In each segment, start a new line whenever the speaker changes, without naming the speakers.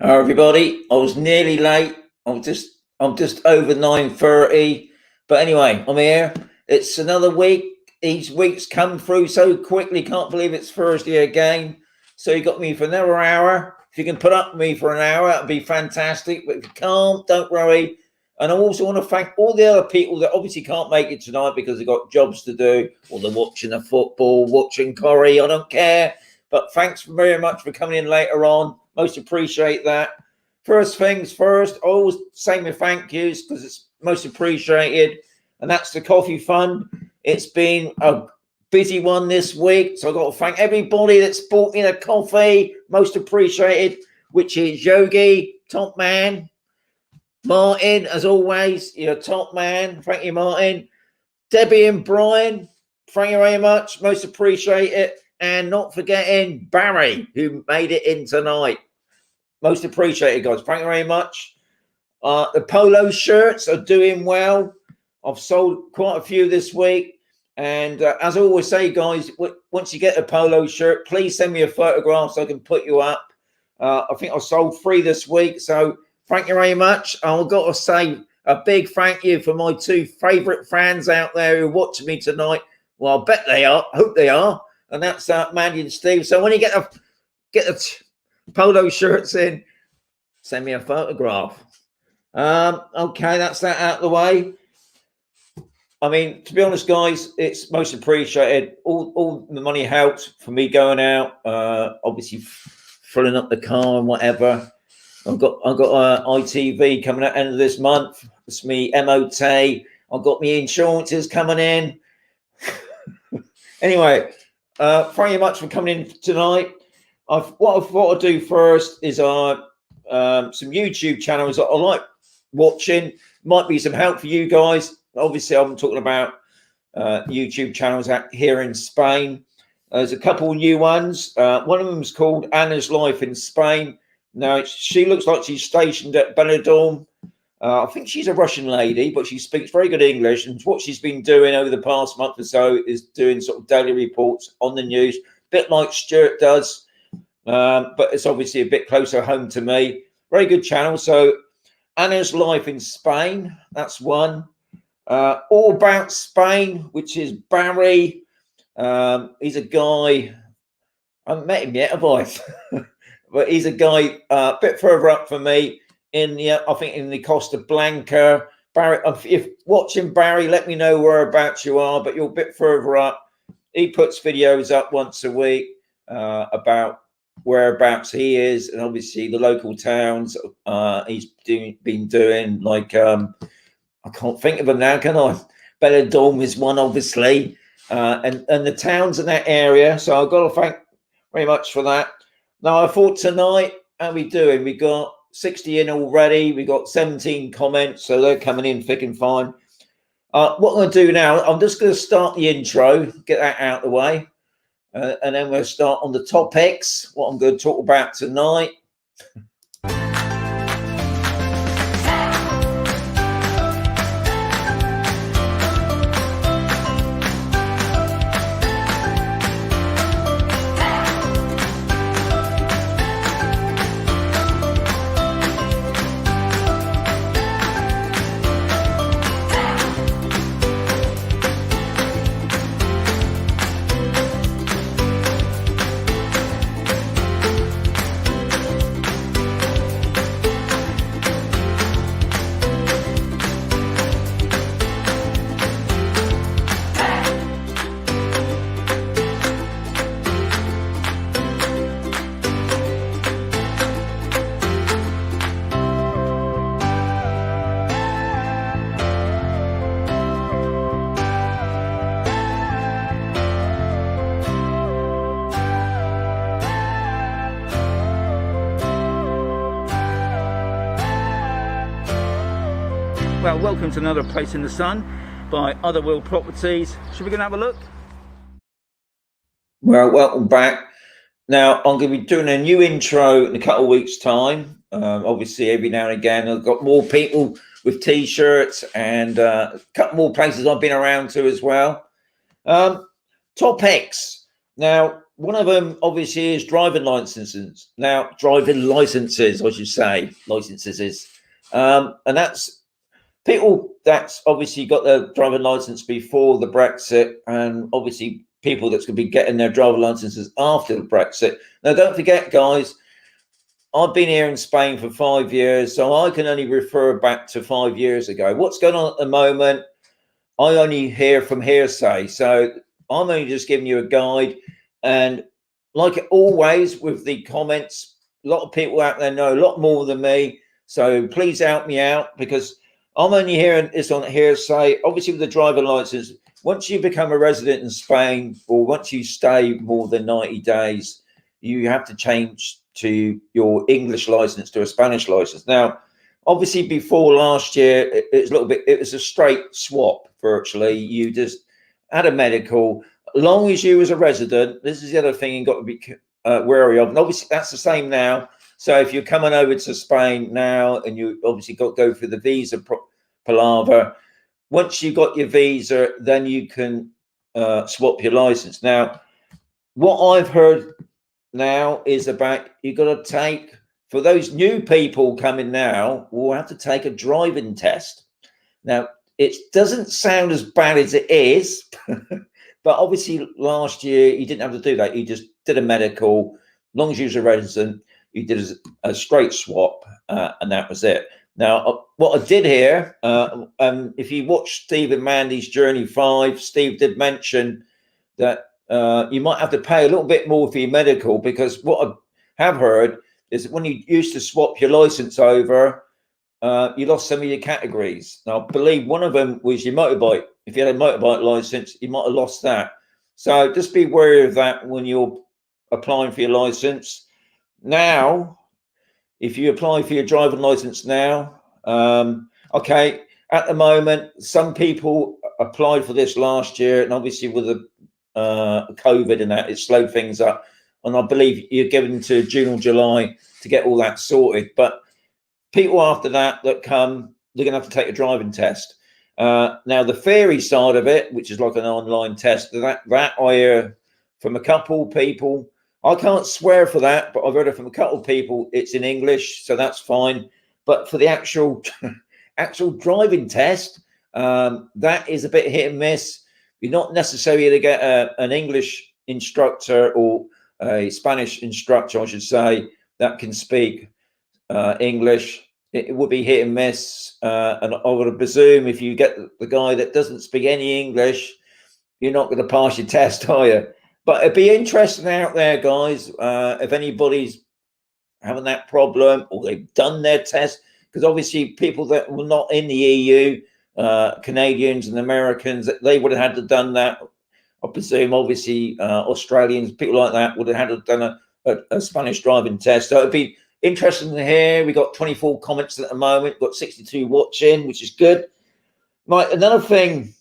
Hello everybody. I was nearly late. I'm just over 9:30. But anyway, I'm here. It's another week. Each week's come through so quickly. Can't believe it's Thursday again. So you got me for another hour. If you can put up with me for an hour, that'd be fantastic. But if you can't, don't worry. And I also want to thank all the other people that obviously can't make it tonight because they've got jobs to do, or they're watching the football, watching Corrie. I don't care. But thanks very much for coming in later on. Most appreciate that. First things first, I always say my thank yous because it's most appreciated. And that's the coffee fund. It's been a busy one this week. So I've got to thank everybody that's bought me the coffee. Most appreciated, which is Yogi, top man. Martin, as always, you're a top man. Thank you, Martin. Debbie and Brian, thank you very much. Most appreciate it. And not forgetting Barry, who made it in tonight. Most appreciated, guys. Thank you very much. The polo shirts are doing well. I've sold quite a few this week. And as I always say, guys, once you get a polo shirt, please send me a photograph so I can put you up. I think I sold 3 this week. So thank you very much. I've got to say a big thank you for my 2 favourite fans out there who watch me tonight. Well, I bet they are. I hope they are. And that's Mandy and Steve. So when you get the polo shirts in, send me a photograph. Okay, that's that out of the way. I mean, to be honest, guys, it's most appreciated. All the money helps for me going out. Obviously, filling up the car and whatever. I've got ITV coming at the end of this month. It's me MOT. I've got me insurances coming in. Anyway. Thank you much for coming in tonight. What I thought I'd do first is some YouTube channels that I like watching. Might be some help for you guys. Obviously, I'm talking about YouTube channels out here in Spain. There's a couple new ones. One of them is called Anna's Life in Spain. Now, she looks like she's stationed at Benidorm. I think she's a Russian lady, but she speaks very good English. And what she's been doing over the past month or so is doing sort of daily reports on the news, a bit like Stuart does. But it's obviously a bit closer home to me. Very good channel. So Anna's Life in Spain, that's one. All About Spain, which is Barry. He's a guy, I haven't met him yet, have I? But he's a guy a bit further up for me. I think in the Costa Blanca. Barry, if watching Barry, let me know whereabouts you are, but you're a bit further up. He puts videos up once a week about whereabouts he is, and obviously the local towns he's been doing. Like I can't think of them now, can I? Benidorm is one, obviously, and the towns in that area. So I've got to thank very much for that. Now I thought tonight, how are we doing? We got 60 in already. We got 17 comments, so they're coming in thick and fine. What I'm going to do now, I'm just going to start the intro, get that out of the way, and then we'll start on the topics, what I'm going to talk about tonight. Well, welcome to another Place in the Sun by Other World Properties. Should we go and have a look? Well, welcome back. Now, I'm going to be doing a new intro in a couple of weeks' time. Obviously, every now and again, I've got more people with T-shirts and a couple more places I've been around to as well. Topics. Now, one of them obviously is driving licenses. Now, driving licenses, I should say, licenses. And that's people that's obviously got their driving license before the Brexit, and obviously people that's going to be getting their driving licenses after the Brexit. Now, don't forget, guys, I've been here in Spain for 5 years, so I can only refer back to 5 years ago. What's going on at the moment, I only hear from hearsay. So I'm only just giving you a guide. And like always with the comments, a lot of people out there know a lot more than me. So please help me out, because I'm only hearing this on hearsay. Obviously, with the driving license, once you become a resident in Spain, or once you stay more than 90 days, you have to change to your English license to a Spanish license. Now, obviously, before last year, it was a little bit, it was a straight swap virtually. You just had a medical. As long as you was a resident, this is the other thing you've got to be wary of. And obviously, that's the same now. So if you're coming over to Spain now, and you obviously got to go through the visa palaver, once you got your visa, then you can swap your license. Now, what I've heard now is about, you got to take, for those new people coming now, we'll have to take a driving test. Now, it doesn't sound as bad as it is, but obviously last year you didn't have to do that. You just did a medical. As long as you was a resident, you did a straight swap, and that was it. Now, what I did here, if you watch Steve and Mandy's Journey 5, Steve did mention that you might have to pay a little bit more for your medical, because what I have heard is that when you used to swap your license over, you lost some of your categories. Now, I believe one of them was your motorbike. If you had a motorbike license, you might have lost that. So just be wary of that when you're applying for your license. Now, if you apply for your driving license now, okay, at the moment, some people applied for this last year, and obviously with the COVID and that, it slowed things up. And I believe you're given to June or July to get all that sorted. But people after that come, they're going to have to take a driving test. Now, the theory side of it, which is like an online test, that I hear from a couple people. I can't swear for that, but I've heard it from a couple of people. It's in English, so that's fine. But for the actual driving test, that is a bit hit and miss. You're not necessarily to get an English instructor or a Spanish instructor, I should say, that can speak English. It would be hit and miss. And I would presume if you get the guy that doesn't speak any English, you're not going to pass your test, are you? But it'd be interesting out there, guys, if anybody's having that problem or they've done their test, because obviously people that were not in the EU, Canadians and Americans, they would have had to done that. I presume, obviously, Australians, people like that would have had to done a Spanish driving test. So it'd be interesting to hear. We got 24 comments at the moment, got 62 watching, which is good. Right, another thing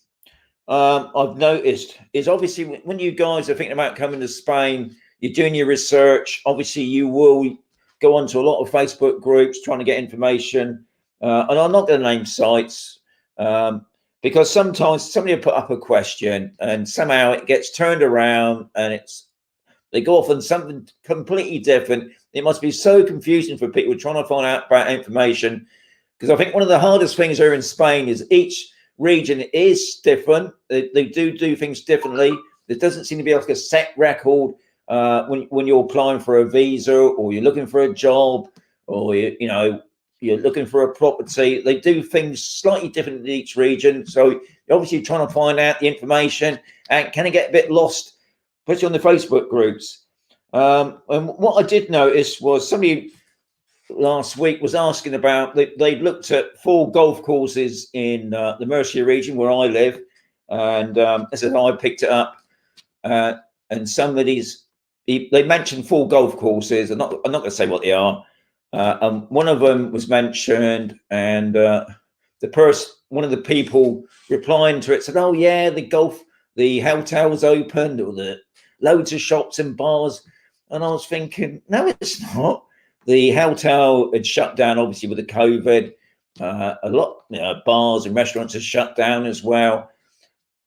I've noticed is obviously when you guys are thinking about coming to Spain, you're doing your research. Obviously, you will go onto a lot of Facebook groups trying to get information. And I'm not going to name sites because sometimes somebody will put up a question and somehow it gets turned around and they go off on something completely different. It must be so confusing for people trying to find out about information, because I think one of the hardest things here in Spain is each region is different. They do things differently. There doesn't seem to be like a set record when you're applying for a visa or you're looking for a job or you're looking for a property. They do things slightly different in each region. So you're obviously trying to find out the information, and can it get a bit lost, especially on the Facebook groups. And what I did notice was somebody last week was asking about, they looked at 4 golf courses in the Murcia region where I live, and this is how I picked it up. And somebody's they mentioned 4 golf courses. I'm not going to say what they are. One of them was mentioned, and one of the people replying to it said, "Oh yeah, the hotel's opened, or the loads of shops and bars." And I was thinking, no, it's not. The hotel had shut down, obviously, with the COVID. A lot, bars and restaurants are shut down as well.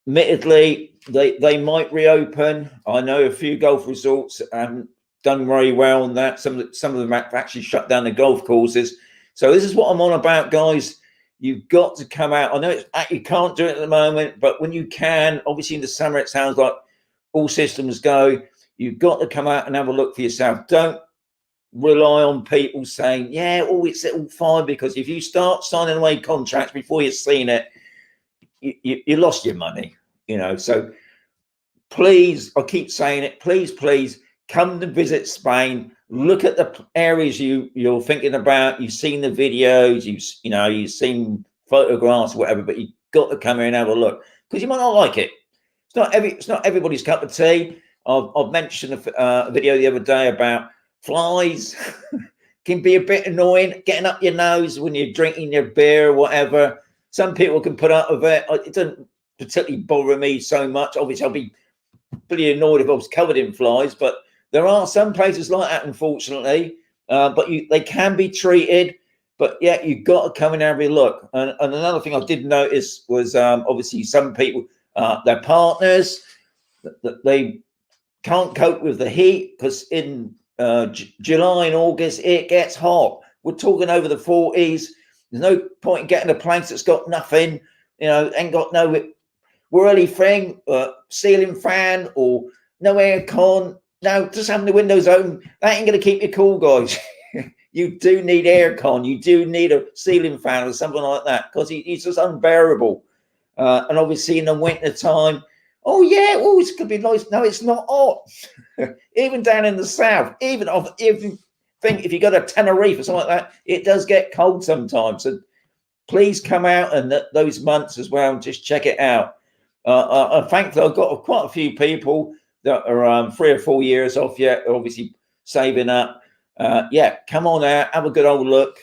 Admittedly, they might reopen. I know a few golf resorts haven't done very well on that. Some of them have actually shut down the golf courses. So this is what I'm on about, guys. You've got to come out. I know you can't do it at the moment, but when you can, obviously in the summer, it sounds like all systems go. You've got to come out and have a look for yourself. Don't rely on people saying, yeah, oh, it's all fine, because if you start signing away contracts before you've seen it, you lost your money, you know. So please, I keep saying it, please come to visit Spain. Look at the areas you're thinking about. You've seen the videos, you've seen photographs, whatever, but you've got to come here and have a look, because you might not like it. It's not everybody's cup of tea. I've mentioned a video the other day about flies. Can be a bit annoying, getting up your nose when you're drinking your beer or whatever. Some people can put up with it. It doesn't particularly bother me so much. Obviously, I'll be pretty annoyed if I was covered in flies, but there are some places like that, unfortunately. But they can be treated. But yeah, you've got to come and have a look. And another thing I did notice was obviously some people, their partners, that they can't cope with the heat, because in July and August it gets hot. We're talking over the 40s. There's no point in getting a place that's got nothing, ain't got no whirly thing, ceiling fan, or no air con. No, just having the windows open, that ain't going to keep you cool, guys. You do need air con. You do need a ceiling fan or something like that, because it's just unbearable. And obviously in the winter time, oh yeah, it could be nice. No, it's not hot. Even down in the south, even if you go to Tenerife or something like that, it does get cold sometimes. So please come out and those months as well and just check it out. Thankfully, I've got quite a few people that are 3 or 4 years off yet, obviously saving up. Yeah, come on out, have a good old look.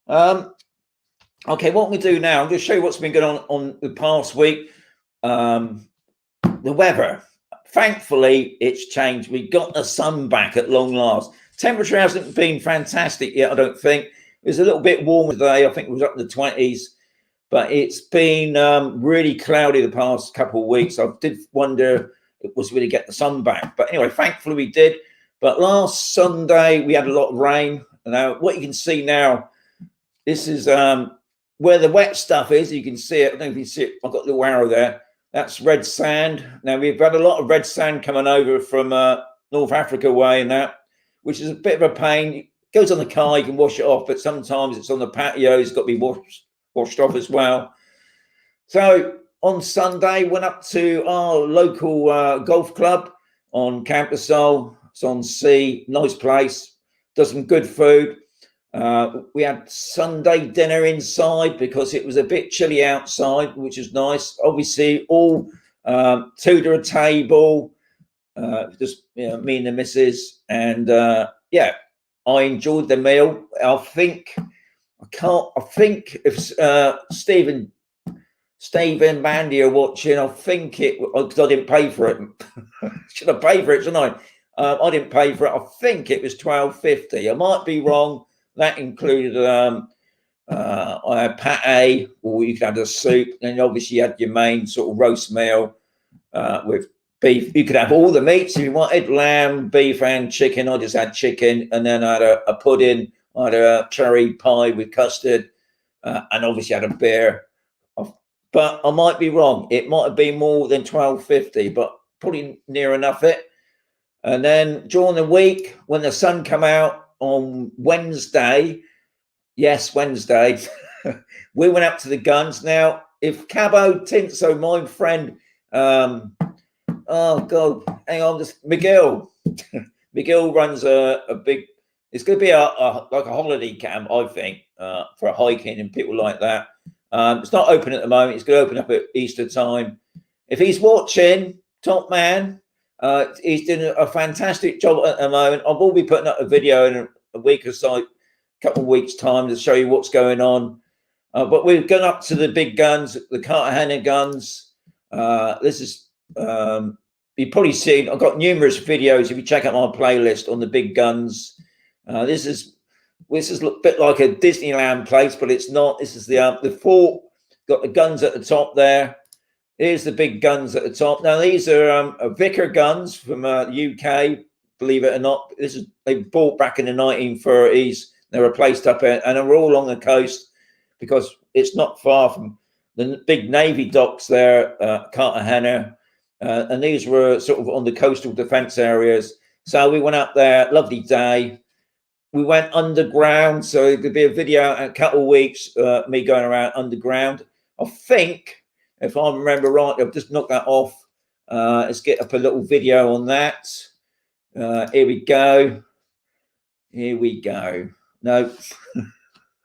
Okay, what we do now, I'm going to show you what's been going on the past week. The weather, thankfully, it's changed. We got the sun back at long last. Temperature hasn't been fantastic yet, I don't think. It was a little bit warmer today. I think it was up in the 20s. But it's been really cloudy the past couple of weeks. I did wonder if it was really get the sun back. But anyway, thankfully we did. But last Sunday, we had a lot of rain. Now, what you can see now, this is where the wet stuff is. You can see it. I don't know if you can see it. I've got the little arrow there. That's red sand. Now, we've had a lot of red sand coming over from North Africa way and that, which is a bit of a pain. It goes on the car, you can wash it off, but sometimes it's on the patio. It's got to be washed off as well. So on Sunday, went up to our local golf club on Campasol. It's on sea, nice place, does some good food. We had Sunday dinner inside because it was a bit chilly outside, which is nice. Obviously, all two to a table, just me and the missus, and yeah, I enjoyed the meal. I think if Steve and Mandy are watching, I think because I didn't pay for it. Should I pay for it tonight? I didn't pay for it. I think it was $12.50. I might be wrong. That included I had pate, or you could have the soup, and obviously you had your main sort of roast meal with beef. You could have all the meats if you wanted: lamb, beef, and chicken. I just had chicken, and then I had a pudding. I had a cherry pie with custard, and obviously had a beer. But I might be wrong. It might have been more than $12.50, but probably near enough it. And then during the week, when the sun came out on Wednesday, yes, Wednesday, we went up to the guns. Now, if Cabo Tinto, my friend, oh God, hang on, just Miguel. Miguel runs a big, it's going to be like a holiday camp, I think, for hiking and people like that. It's not open at the moment. It's going to open up at Easter time. If he's watching, top man, he's doing a fantastic job at the moment. I will be putting up a video in a week or so, a couple of weeks' time, to show you what's going on. But we've gone up to the big guns, the Cartagena guns. This is, you've probably seen, I've got numerous videos. If you check out my playlist on the big guns, this is a bit like a Disneyland place, but it's not. This is the fort, got the guns at the top there. Here's the big guns at the top. Now these are Vickers guns from the UK. Believe it or not, this is they bought back in the 1930s. They were placed up here, and they're all along the coast because it's not far from the big Navy docks there, Cartagena, and these were sort of on the coastal defence areas. So we went up there, lovely day. We went underground, so it could be a video in a couple of weeks, me going around underground. I think, if I remember right, I've just knocked that off. Let's get up a little video on that. Here we go. Here we go. No,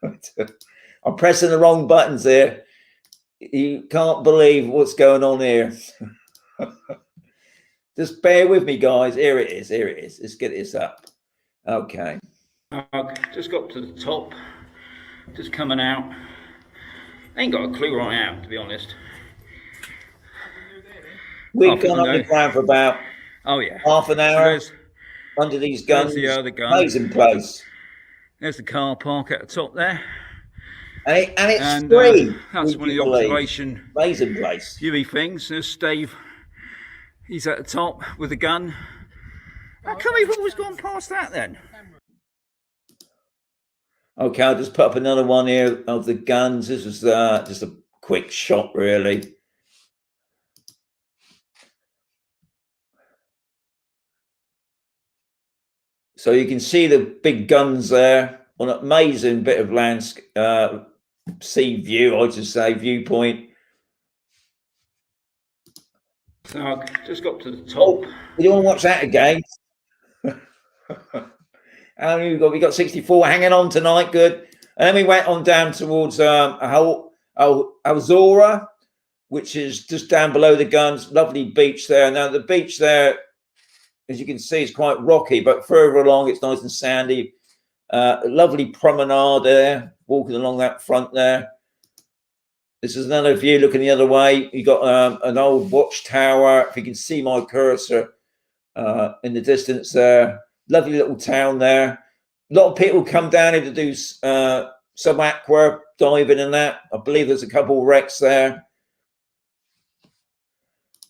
I'm pressing the wrong buttons here. You can't believe what's going on here. Just bear with me, guys. Here it is. Here it is. Let's get this up. Okay. Just got to the top. Just coming out. I ain't got a clue right now, to be honest. We've gone underground for about half an hour under these guns. The other gun. Amazing place. There's the car park at the top there. And it's free. That's one of the observation amazing place. Viewing things. There's Steve. He's at the top with a gun. How come we've always gone past that then? Okay, I'll just put up another one here of the guns. This was just a quick shot, really. So you can see the big guns there on an amazing bit of landscape, sea view, I should say, viewpoint. So I just got to the top. Oh, you want to watch that again? How many we got? We got 64 hanging on tonight. Good. And then we went on down towards Alzora, which is just down below the guns. Lovely beach there. Now the beach there, as you can see, is quite rocky, but further along it's nice and sandy. Lovely promenade there, walking along that front there. This is another view looking the other way. You got an old watchtower. If you can see my cursor in the distance there. Lovely little town there. A lot of people come down here to do some aqua diving and that. I believe there's a couple of wrecks there.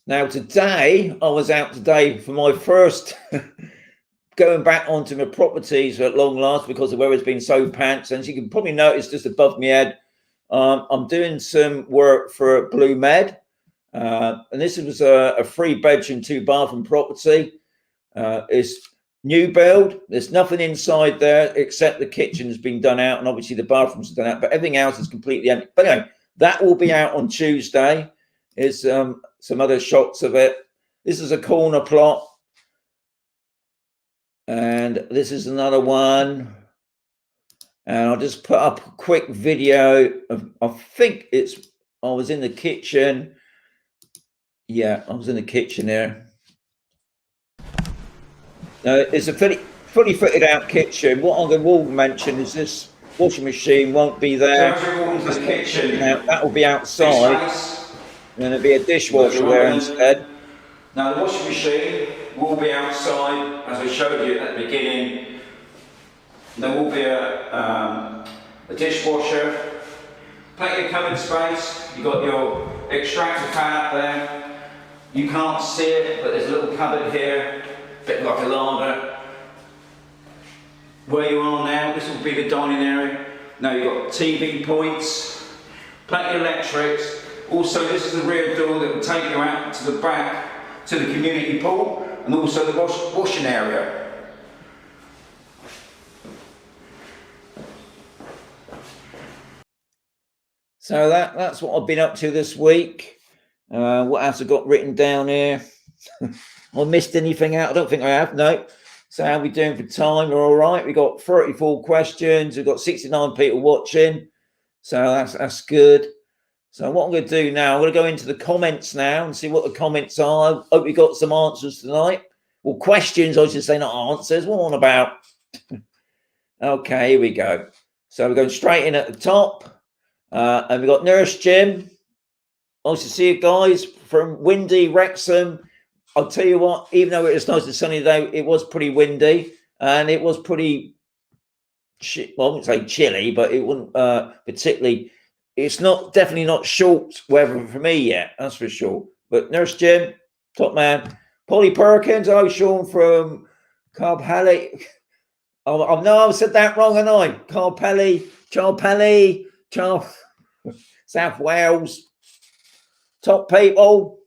Now today, I was out today for my first going back onto my properties at long last because the weather's been so pants. And as you can probably notice just above my head, I'm doing some work for Blue Med. And this was a 3-bedroom, 2-bathroom property. It's new build. There's nothing inside there except the kitchen's been done out and obviously the bathrooms are done out, but everything else is completely empty. But anyway, that will be out on Tuesday. Here's some other shots of it. This is a corner plot. And this is another one. And I'll just put up a quick video of, I think I was in the kitchen. Yeah, I was in the kitchen there. It's a fully fitted out kitchen. What I will mention is this washing machine won't be there. This kitchen, now, that will be outside. And there'll be a dishwasher there instead. Now the washing machine will be outside, as I showed you at the beginning. There will be a dishwasher, plenty of cupboard space. You've got your extractor fan up there. You can't see it, but there's a little cupboard here, a bit like a larder. Where you are now, this will be the dining area. Now you've got TV points, plenty of electrics. Also, this is the rear door that will take you out to the back, to the community pool, and also the washing area. So that's what I've been up to this week. What else I've got written down here? I missed anything out? I don't think I have, no. So how are we doing for time? We're all right. We've got 34 questions. We've got 69 people watching. So that's good. So what I'm going to do now, I'm going to go into the comments now and see what the comments are. I hope we got some answers tonight. Well, questions, I should say, not answers. What on about? Okay, here we go. So we're going straight in at the top. And we've got Nurse Jim. Nice to see you guys from windy Wrexham. I'll tell you what, even though it was nice and sunny today, it was pretty windy and it was pretty, well, I wouldn't say chilly, but it wasn't particularly, it's not definitely not short weather for me yet, that's for sure. But Nurse Jim, top man. Polly Perkins, Sean from Carpelli. Oh, no, I said that wrong, haven't I? Charpelli, South Wales. Top people.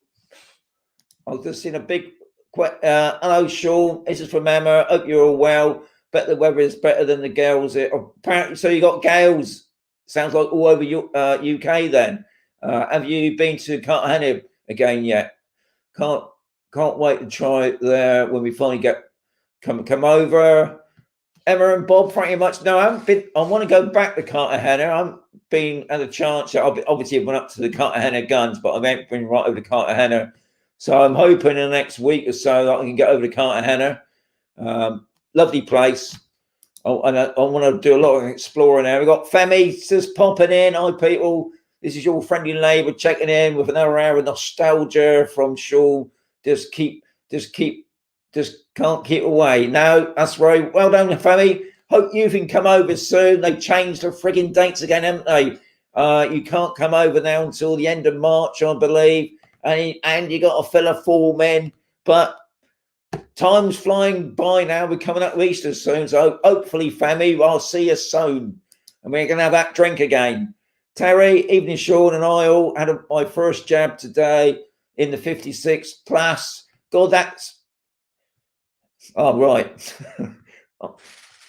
I've just seen a big. Hello, Sean. This is from Emma. Hope you're all well. Bet the weather is better than the gales. Apparently, so you got gales. Sounds like all over UK. Then, have you been to Cartagena again yet? Can't wait to try it there when we finally come over. Emma and Bob, pretty much. No, I haven't been. I want to go back to Cartagena. I haven't been had a chance. Obviously, I went up to the Cartagena Guns, but I haven't been right over to Cartagena. So I'm hoping in the next week or so that I can get over to Cartagena. Lovely place. And I want to do a lot of exploring there. We've got Femi just popping in. Hi, people. This is your friendly neighbour checking in with another hour of nostalgia from Shaw. Just can't keep away. No, that's right. Well done, Femi. Hope you can come over soon. They've changed the frigging dates again, haven't they? You can't come over now until the end of March, I believe. And you got to fill a form in. But time's flying by now. We're coming up to Easter soon. So hopefully, Femi, I'll see you soon. And we're going to have that drink again. Terry, evening, Sean, and I all had my first jab today in the 56 plus. God, that's... Oh, right.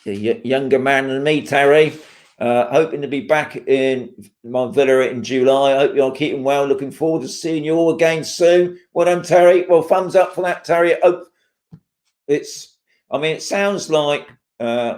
A younger man than me, Terry. Hoping to be back in my villa in July. I hope you're keeping well. Looking forward to seeing you all again soon. Well done, Terry. Well, thumbs up for that, Terry. It sounds like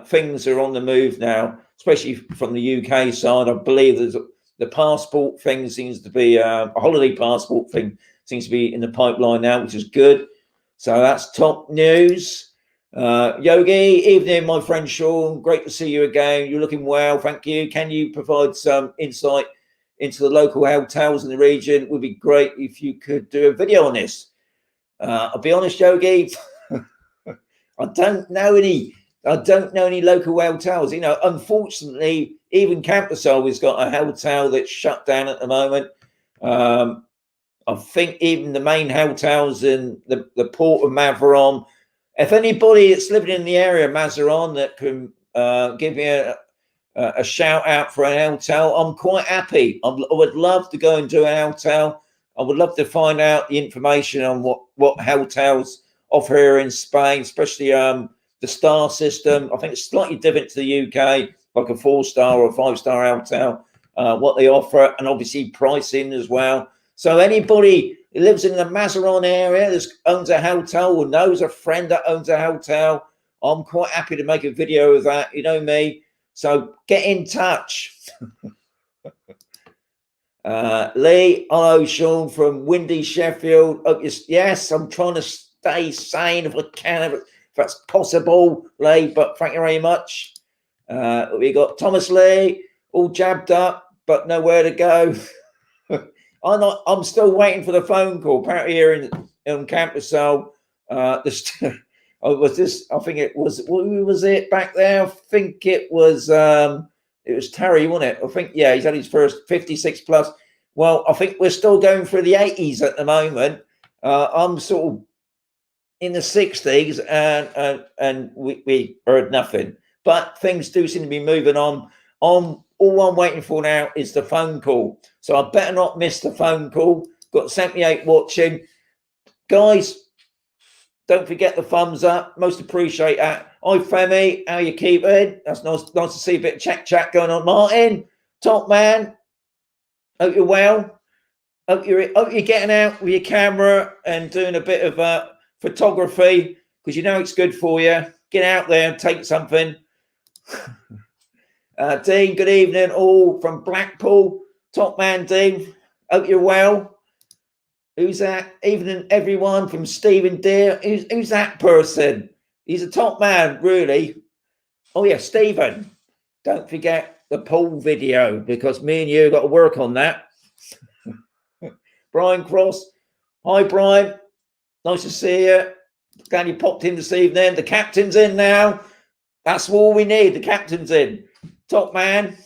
things are on the move now, especially from the UK side. I believe there's the passport thing seems to be a holiday passport thing seems to be in the pipeline now, which is good. So that's top news. Yogi, evening, my friend Sean. Great to see you again. You're looking well, thank you. Can you provide some insight into the local hotels in the region? It would be great if you could do a video on this. I'll be honest, Yogi, I don't know any local hotels. You know, unfortunately, even Campersol has got a hotel that's shut down at the moment. I think even the main hotels in the port of Mazaron. If anybody that's living in the area of Mazaron that can give me a shout out for an hotel, I'm quite happy. I would love to go and do an hotel. I would love to find out the information on what hotels offer here in Spain, especially the star system. I think it's slightly different to the UK, like a 4-star or a 5-star hotel, what they offer, and obviously pricing as well. So anybody who lives in the Mazaron area that owns a hotel or knows a friend that owns a hotel, I'm quite happy to make a video of that. You know me. So get in touch. Lee, hello, Sean from windy Sheffield. Oh, yes, I'm trying to stay sane if I can, if that's possible, Lee, but thank you very much. We got Thomas Lee, all jabbed up, but nowhere to go. I'm still waiting for the phone call. Apparently here in Campersol, I think it was, who was it back there? I think it was Terry, wasn't it? I think, yeah, he's had his first 56 plus. Well, I think we're still going through the 80s at the moment. I'm sort of in the 60s and we heard nothing. But things do seem to be moving on. All I'm waiting for now is the phone call. So I better not miss the phone call. Got 78 watching. Guys, don't forget the thumbs up. Most appreciate that. Hi, Femi. How you keeping? That's nice to see a bit of chat going on. Martin, top man. Hope you're well. Hope you're getting out with your camera and doing a bit of photography, because you know it's good for you. Get out there and take something. Dean, good evening, all from Blackpool. Top man, Dean. Hope you're well. Who's that? Evening, everyone from Stephen Deere. Who's that person? He's a top man, really. Oh, yeah, Stephen. Don't forget the pool video, because me and you got to work on that. Brian Cross. Hi, Brian. Nice to see you. Glad you popped in this evening. The captain's in now. That's all we need. The captain's in. Top man.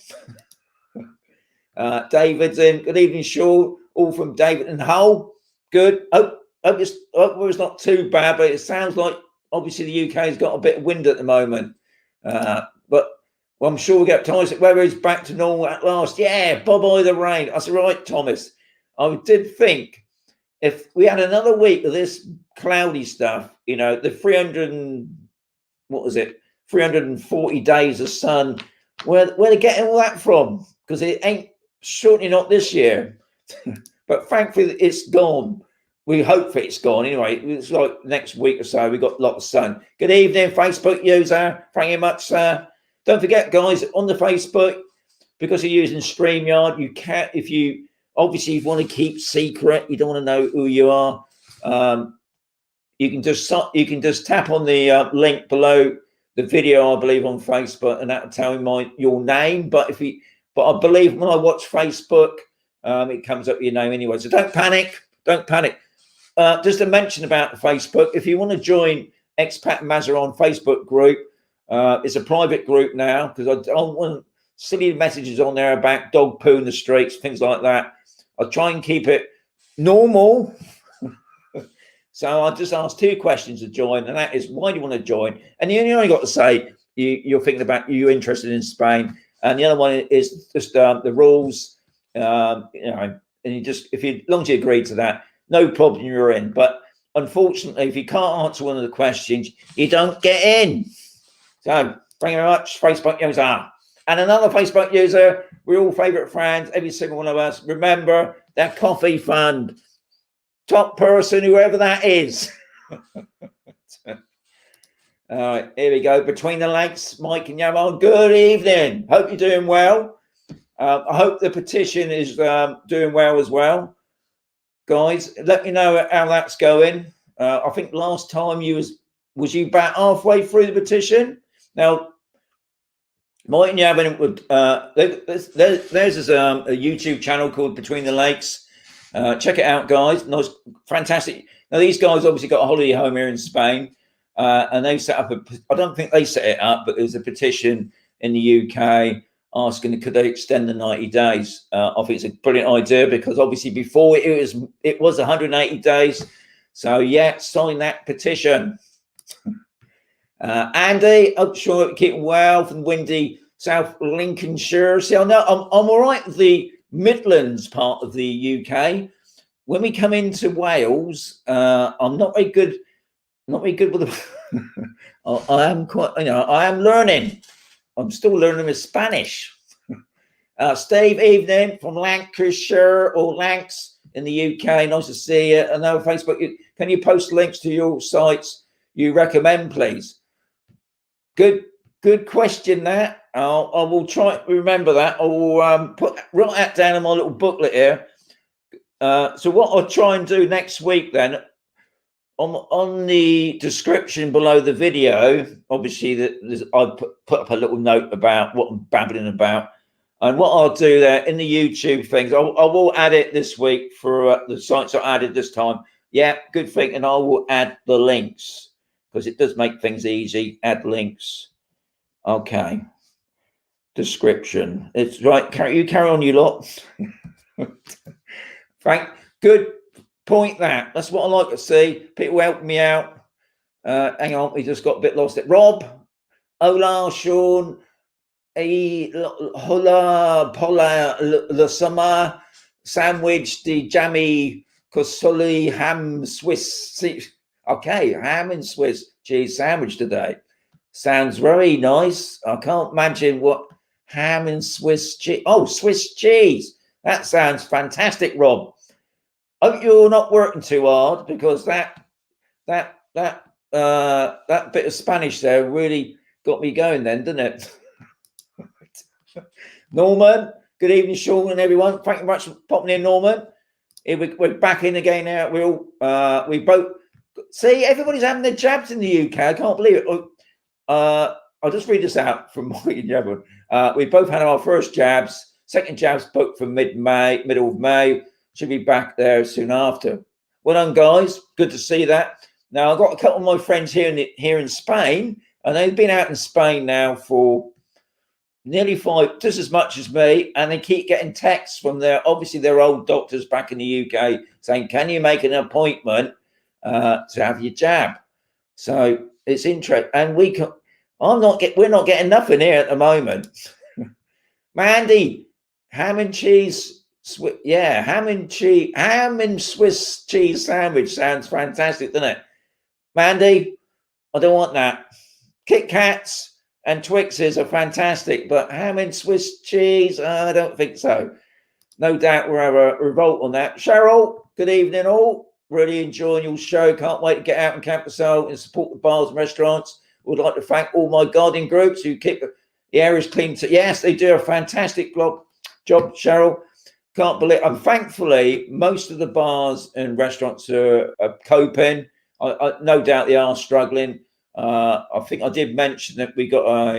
David's in. Good evening, Sean. All from David and Hull. Good. Hope it's not too bad, but it sounds like obviously the UK has got a bit of wind at the moment. But I'm sure we'll get Thomas. Weather is back to normal at last. Yeah, bye-bye the rain. I said, right, Thomas. I did think if we had another week of this cloudy stuff, you know, the 340 days of sun, where they're getting all that from? Because it ain't certainly not this year. But thankfully it's gone. We hope it's gone anyway. It's like next week or so we got a lot of sun. Good evening, Facebook user. Thank you much, sir. Don't forget, guys, on the Facebook, because you're using StreamYard, you can't, if you obviously want to keep secret, you don't want to know who you are, you can just tap on the link below the video, I believe, on Facebook, and that'll tell me your name. But I believe when I watch Facebook, it comes up with your name anyway. So don't panic. Don't panic. Just to mention about the Facebook, if you want to join Expat Mazaron Facebook group, it's a private group now, because I don't want silly messages on there about dog poo in the streets, things like that. I'll try and keep it normal. So I'll just ask 2 questions to join, and that is, why do you want to join? And you only got to say you're thinking about, you're interested in Spain. And the other one is just the rules, you know, and you just, as long as you agree to that, no problem, you're in. But unfortunately, if you can't answer one of the questions, you don't get in. So thank you very much, Facebook user. And another Facebook user, we're all favourite friends, every single one of us. Remember that coffee fund. Top person, whoever that is. All right, here we go. Between the Lakes, Mike and Yamal. Good evening. Hope you're doing well. I hope the petition is doing well as well. Guys, let me know how that's going. I think last time was you about halfway through the petition? Now, Mike and Yamal would there's a YouTube channel called Between the Lakes. Check it out, guys. Nice, fantastic. Now, these guys obviously got a holiday home here in Spain, and they set up I don't think they set it up, but there's a petition in the UK asking could they extend the 90 days. I think it's a brilliant idea, because obviously before it was 180 days. So yeah, sign that petition. Andy, I'm sure you're keeping well from windy South Lincolnshire. See, I know I'm all right with the Midlands part of the UK. When we come into Wales, I'm not very good with the I am quite, you know, I am learning. I'm still learning with Spanish. Steve, evening from Lancashire or Lancs in the UK. Nice to see you. And now Facebook, can you post links to your sites you recommend, please? Good question, that. I will try to remember that. I will write that down in my little booklet here. So what I'll try and do next week then, on the description below the video, obviously I put up a little note about what I'm babbling about. And what I'll do there in the YouTube things, I will add it this week for the sites I added this time. Yeah, good thing. And I will add the links, because it does make things easy. Add links. Okay. Description. It's right. You carry on, you lot. Frank, good point. That's what I like to see. People help me out. Hang on, we just got a bit lost. Rob, Ola, Sean, Hola, Pola, Le Summer, Sandwich, the Jammy, Cosoli, Ham, Swiss. Okay, ham and Swiss cheese sandwich today. Sounds very nice. I can't imagine what ham and Swiss cheese. Oh, Swiss cheese. That sounds fantastic, Rob. Hope you're not working too hard, because that bit of Spanish there really got me going then, didn't it? Norman, good evening, Sean and everyone. Thank you much for popping in, Norman. We're back in again now. We both see, everybody's having their jabs in the UK. I can't believe it. I'll just read this out from Mike and Jabba. We both had our first jabs. Second jabs booked for middle of May. Should be back there soon after. Well done, guys. Good to see that. Now, I've got a couple of my friends here in Spain, and they've been out in Spain now for nearly 5, just as much as me, and they keep getting texts from their old doctors back in the UK saying, can you make an appointment to have your jab? So it's interesting, and we're not getting nothing here at the moment. Mandy, ham and cheese, ham and Swiss cheese sandwich sounds fantastic, doesn't it? Mandy, I don't want that. Kit Kats and Twixes are fantastic, but ham and Swiss cheese, I don't think so. No doubt we'll have a revolt on that. Cheryl, good evening all. Really enjoying your show. Can't wait to get out in Campersole and support the bars and restaurants. Would like to thank all my gardening groups who keep the areas clean. Yes, they do a fantastic job, Cheryl. Can't believe. And thankfully, most of the bars and restaurants are coping. No doubt they are struggling. I think I did mention that we got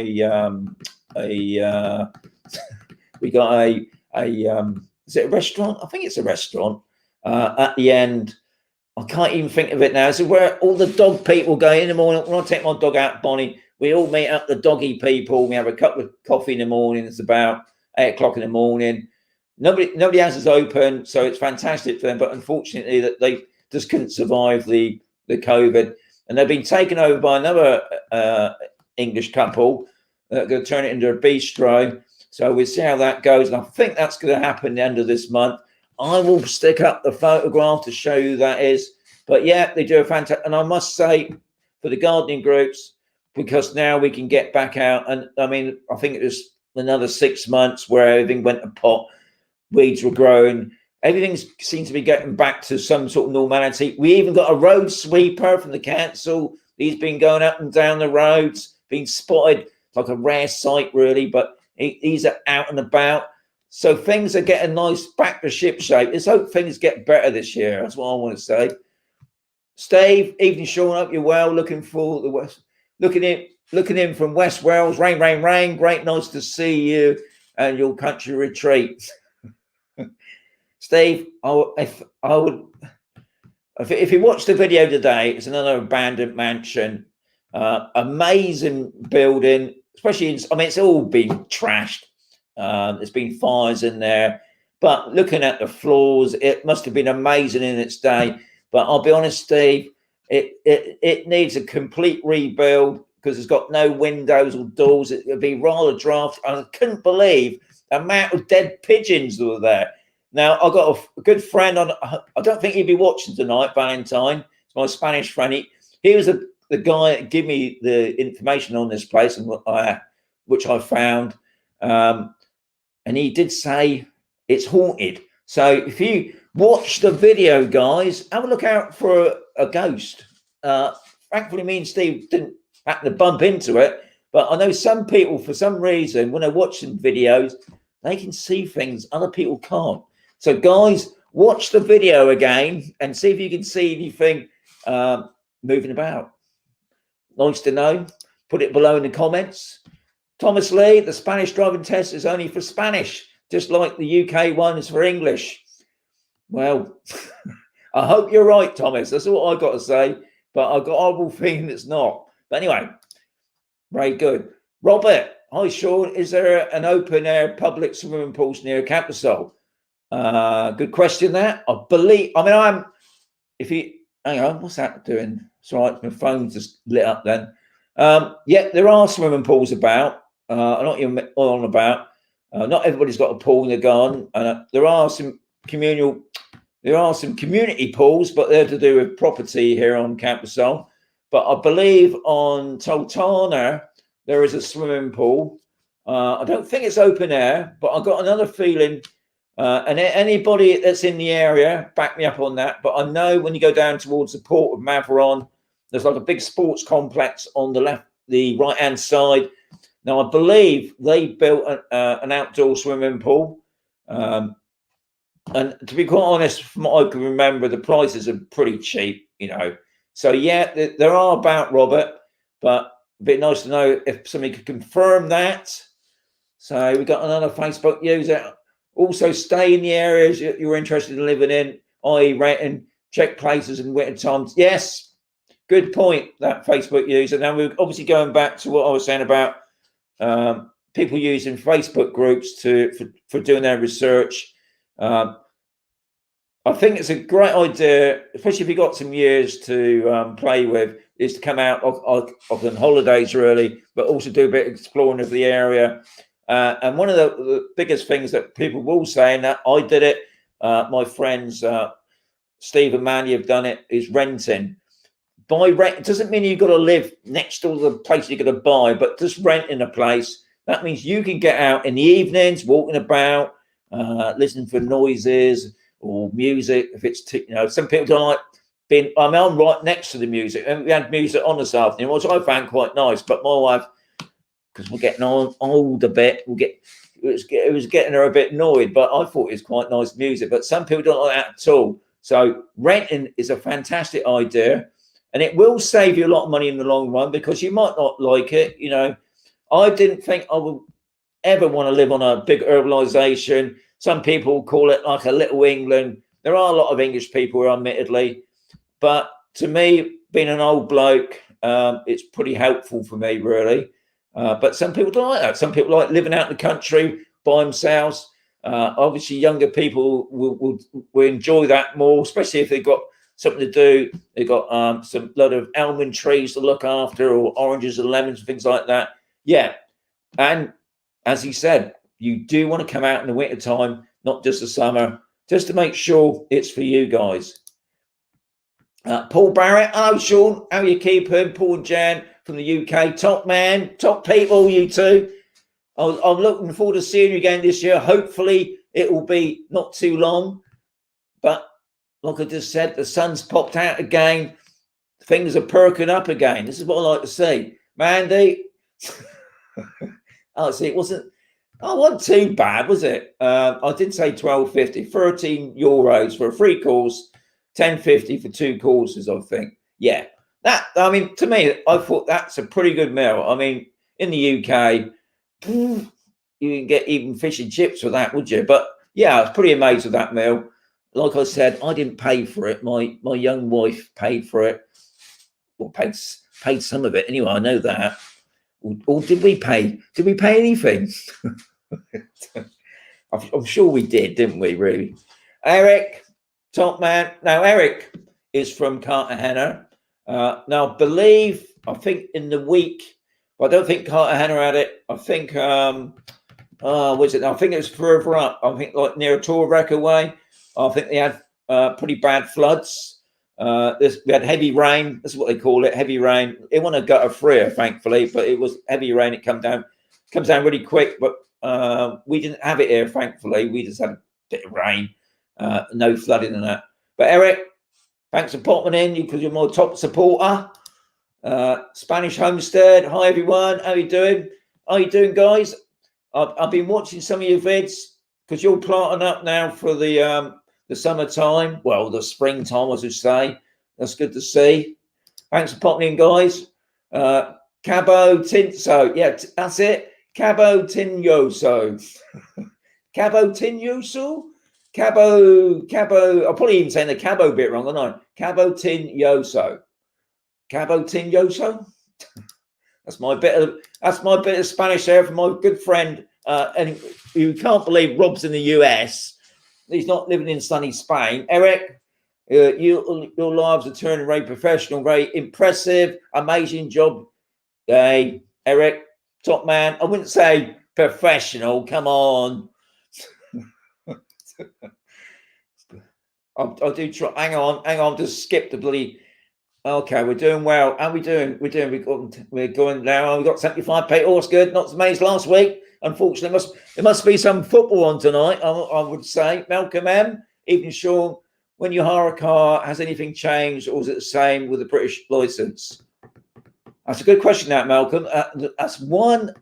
is it a restaurant? I think it's a restaurant. At the end, I can't even think of it now. So where all the dog people go in the morning. When I take my dog out, Bonnie, we all meet up, the doggy people. We have a cup of coffee in the morning. It's about 8 o'clock in the morning. Nobody else is open, so it's fantastic for them. But unfortunately, that they just couldn't survive the COVID, and they've been taken over by another English couple that are going to turn it into a bistro. So we'll see how that goes, and I think that's going to happen at the end of this month. I will stick up the photograph to show you that is. But yeah, they do a fantastic, and I must say, for the gardening groups, because now we can get back out, and I mean, I think it was another 6 months where everything went to pot, weeds were growing, everything seems to be getting back to some sort of normality. We even got a road sweeper from the council. He's been going up and down the roads, being spotted, like a rare sight really, but he's out and about. So things are getting nice, back to ship shape. Let's hope things get better this year. That's what I want to say. Steve, evening, Sean. Hope you're well. Looking for the West, looking in from West Wales. Rain, rain, rain. Great, nice to see you and your country retreat. Steve, if you watch the video today, it's another abandoned mansion, amazing building. Especially, it's all been trashed. There's been fires in there, but looking at the floors, it must have been amazing in its day. But I'll be honest, Steve, it needs a complete rebuild because it's got no windows or doors. It would be rather drafty. I couldn't believe the amount of dead pigeons that were there. Now, I've got a good friend on. I don't think he'd be watching tonight, Valentine. It's my Spanish friend. He was the guy that gave me the information on this place, and which I found. And he did say it's haunted. So if you watch the video, guys, have a look out for a ghost. Thankfully, me and Steve didn't happen to bump into it. But I know some people, for some reason, when they're watching videos, they can see things other people can't. So, guys, watch the video again and see if you can see anything moving about. Nice to know. Put it below in the comments. Thomas Lee, the Spanish driving test is only for Spanish, just like the UK one is for English. Well, I hope you're right, Thomas. That's all I got to say. But I've got a horrible feeling it's not. But anyway, very good. Robert, hi, Sean. Is there an open-air public swimming pool near Campersole? Good question there. Hang on, what's that doing? It's all right, my phone just lit up then. Yeah, there are swimming pools about. Not even on about. Not everybody's got a pool in the garden. There are some community pools, but they're to do with property here on Campersole. But I believe on Toltana there is a swimming pool. I don't think it's open air, but I've got another feeling. And anybody that's in the area, back me up on that. But I know when you go down towards the port of Mavaron, there's like a big sports complex on the right-hand side. Now, I believe they built an outdoor swimming pool. And to be quite honest, from what I can remember, the prices are pretty cheap, So, yeah, there are about, Robert, but it'd be nice to know if somebody could confirm that. So we got another Facebook user. Also, stay in the areas you're interested in living in, i.e. renting, check places in winter times. Yes, good point, that Facebook user. Now, we're obviously going back to what I was saying about people using Facebook groups for doing their research. I think it's a great idea, especially if you've got some years to play with, is to come out of the holidays really, but also do a bit of exploring of the area. And one of the biggest things that people will say, and that I did it, my friends Steve and Manny have done it, is renting. By rent, it doesn't mean you've got to live next to the place you're going to buy, but just renting a place. That means you can get out in the evenings, walking about, listening for noises or music. If it's, some people don't like being, I mean, I'm right next to the music, and we had music on this afternoon, which I found quite nice. But my wife, because we're getting old a bit, it was getting her a bit annoyed, but I thought it was quite nice music. But some people don't like that at all. So renting is a fantastic idea. And it will save you a lot of money in the long run, because you might not like it. I didn't think I would ever want to live on a big urbanisation. Some people call it like a little England. There are a lot of English people here, admittedly. But to me, being an old bloke, it's pretty helpful for me, really. But some people don't like that. Some people like living out in the country by themselves. Obviously, younger people will enjoy that more, especially if they've got something to do. They've got some lot of almond trees to look after, or oranges and lemons and things like that. Yeah. And as he said, you do want to come out in the winter time, not just the summer, just to make sure it's for you guys. Paul Barrett, hello Sean, how are you keeping? Paul and Jan from the UK, top man, top people, you two. I'm looking forward to seeing you again this year. Hopefully it will be not too long, but like I just said, the sun's popped out again. Things are perking up again. This is what I like to see. Mandy, oh, see, it wasn't too bad, was it? I did say 12.50, 13 euros for a free course, 10.50 for 2 courses, I think. Yeah, to me, I thought that's a pretty good meal. I mean, in the UK, you can get even fish and chips for that, would you? But yeah, I was pretty amazed with that meal. Like I said, I didn't pay for it. My young wife paid for it. Well, paid some of it anyway. I know that. Or did we pay? Did we pay anything? I'm sure we did, didn't we? Really, Eric, top man. Now Eric is from Cartagena. Now I think in the week. Well, I don't think Cartagena had it. I think was it? I think it was further up. I think like near Torreca way. I think they had pretty bad floods. We had heavy rain. That's what they call it, heavy rain. It wasn't a gutter freer, thankfully, but it was heavy rain. It comes down really quick. But we didn't have it here, thankfully. We just had a bit of rain, no flooding and that. But Eric, thanks for popping in because you're my top supporter. Spanish Homestead. Hi everyone. How you doing? How you doing, guys? I've been watching some of your vids because you're planting up now for the summertime. Well, the springtime, as I say. That's good to see. Thanks for popping in, guys. Cabo Tinso. Yeah, that's it. Cabo Tinyoso. Cabo Tinyoso? Cabo. I'll probably even saying the Cabo bit wrong, aren't I? Cabo Tinyoso. Cabo Tinyoso? That's my bit of Spanish there from my good friend. And you can't believe Rob's in the US. He's not living in sunny Spain. Eric, your lives are turning very professional, very impressive, amazing job. Hey, Eric, top man. I wouldn't say professional. Come on. I do try. Hang on. Just skip the bloody. Okay, we're doing well. How are we doing? We're going now. We've got 75p. Oh, that's good. Not as many as last week. Unfortunately, there must be some football on tonight, I would say. Malcolm M, even Sean, when you hire a car, has anything changed or is it the same with the British licence? That's a good question, that Malcolm. That's one,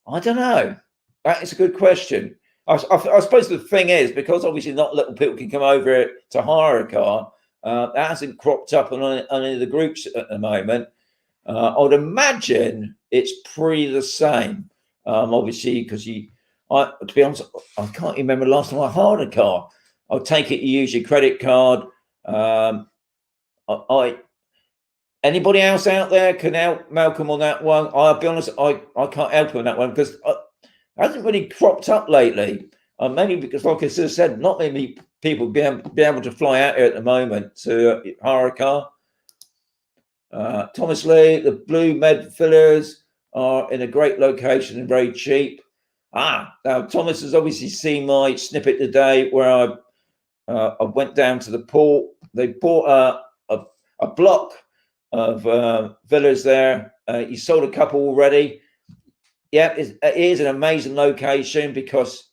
I don't know. That is a good question. I suppose the thing is, because obviously not little people can come over to hire a car, that hasn't cropped up on any of the groups at the moment. I would imagine it's pretty the same. Obviously, because to be honest, I can't remember the last time I hired a car. I'll take it you use your credit card. Anybody else out there can help Malcolm on that one? I'll be honest, I can't help him on that one because hasn't really cropped up lately. Mainly because, like I just said, not many people be able to fly out here at the moment to hire a car. Thomas Lee, the blue med fillers are in a great location and very cheap. Now Thomas has obviously seen my snippet today where I went down to the port. They bought a block of villas there. He sold a couple already. Yeah, it is an amazing location because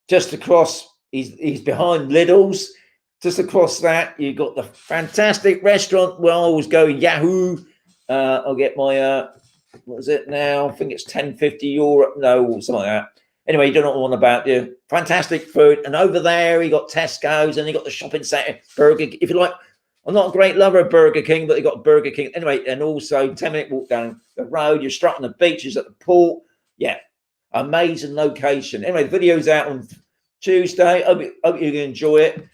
just across, he's behind Lidl's. Just across that, you've got the fantastic restaurant where I always go, Yahoo. I'll get my, what is it now? I think it's €10.50. No, something like that. Anyway, you don't know what I'm on about, you. Fantastic food. And over there, you got Tesco's and you got the shopping centre, Burger King. If you like, I'm not a great lover of Burger King, but you got Burger King. Anyway, and also 10-minute walk down the road. You're straight on the beaches at the port. Yeah, amazing location. Anyway, the video's out on Tuesday. Hope you can enjoy it.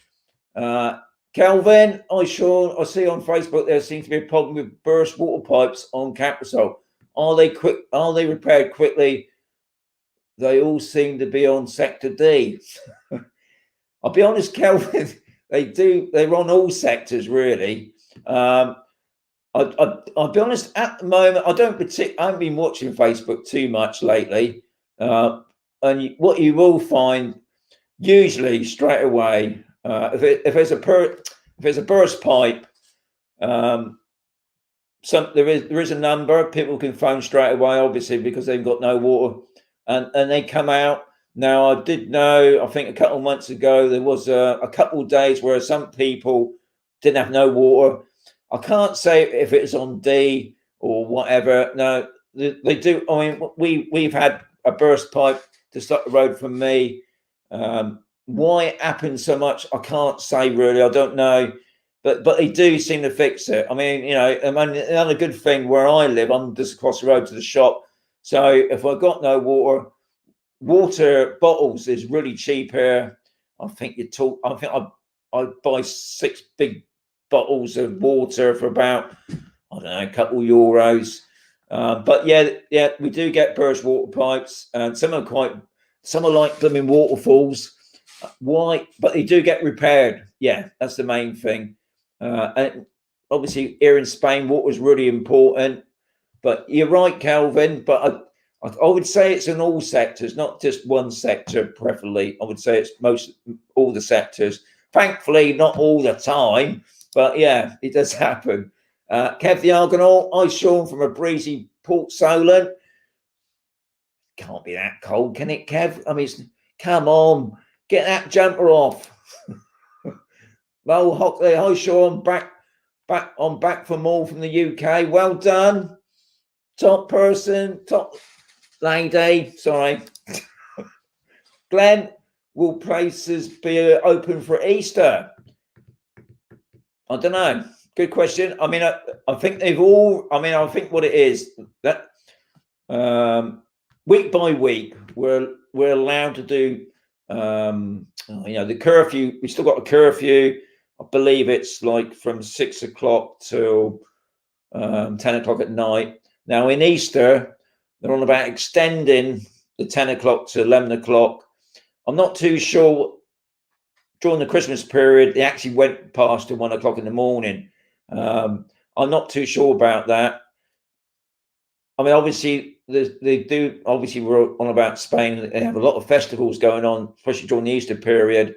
Calvin, Sean, I see on Facebook there seems to be a problem with burst water pipes on Caprisol. Are they repaired quickly? They all seem to be on sector D. I'll be honest, Calvin, they're on all sectors really. I'll be honest, at the moment, I haven't been watching Facebook too much lately. And what you will find usually straight away, if there's a burst pipe, there is a number people can phone straight away, obviously because they've got no water, and they come out. Now I did know, I think a couple of months ago there was a couple of days where some people didn't have no water. I can't say if it's on D or whatever. No, they do. I mean, we've had a burst pipe just up the road from me. Why it happens so much, I can't say really. I don't know, but they do seem to fix it. I mean, another good thing where I live, I'm just across the road to the shop. So if I've got no water bottles is really cheap here. I think I buy 6 big bottles of water for about, I don't know, a couple of euros. But yeah, we do get burst water pipes, and some are like blooming waterfalls. Why? But they do get repaired. Yeah, that's the main thing. And obviously here in Spain, water is really important. But you're right, Calvin. But I would say it's in all sectors, not just one sector, preferably. I would say it's all the sectors. Thankfully, not all the time. But yeah, it does happen. Kev the Argonaut, Sean from a breezy Port Solent. Can't be that cold, can it, Kev? I mean, come on, get that jumper off. Well, Hockley, hi Sean, back for more from the UK. Well done, top lady. Sorry, Glenn. Will places be open for Easter? I don't know. Good question. I mean, I think they've all. I mean, I think what it is that week by week we're allowed to do. The curfew. We still got a curfew. I believe it's like from 6 o'clock till 10 o'clock at night. Now in Easter, they're on about extending the 10 o'clock to 11 o'clock. I'm not too sure. During the Christmas period, they actually went past to 1 o'clock in the morning. I'm not too sure about that. I mean, obviously, they do. Obviously, we're on about Spain. They have a lot of festivals going on, especially during the Easter period.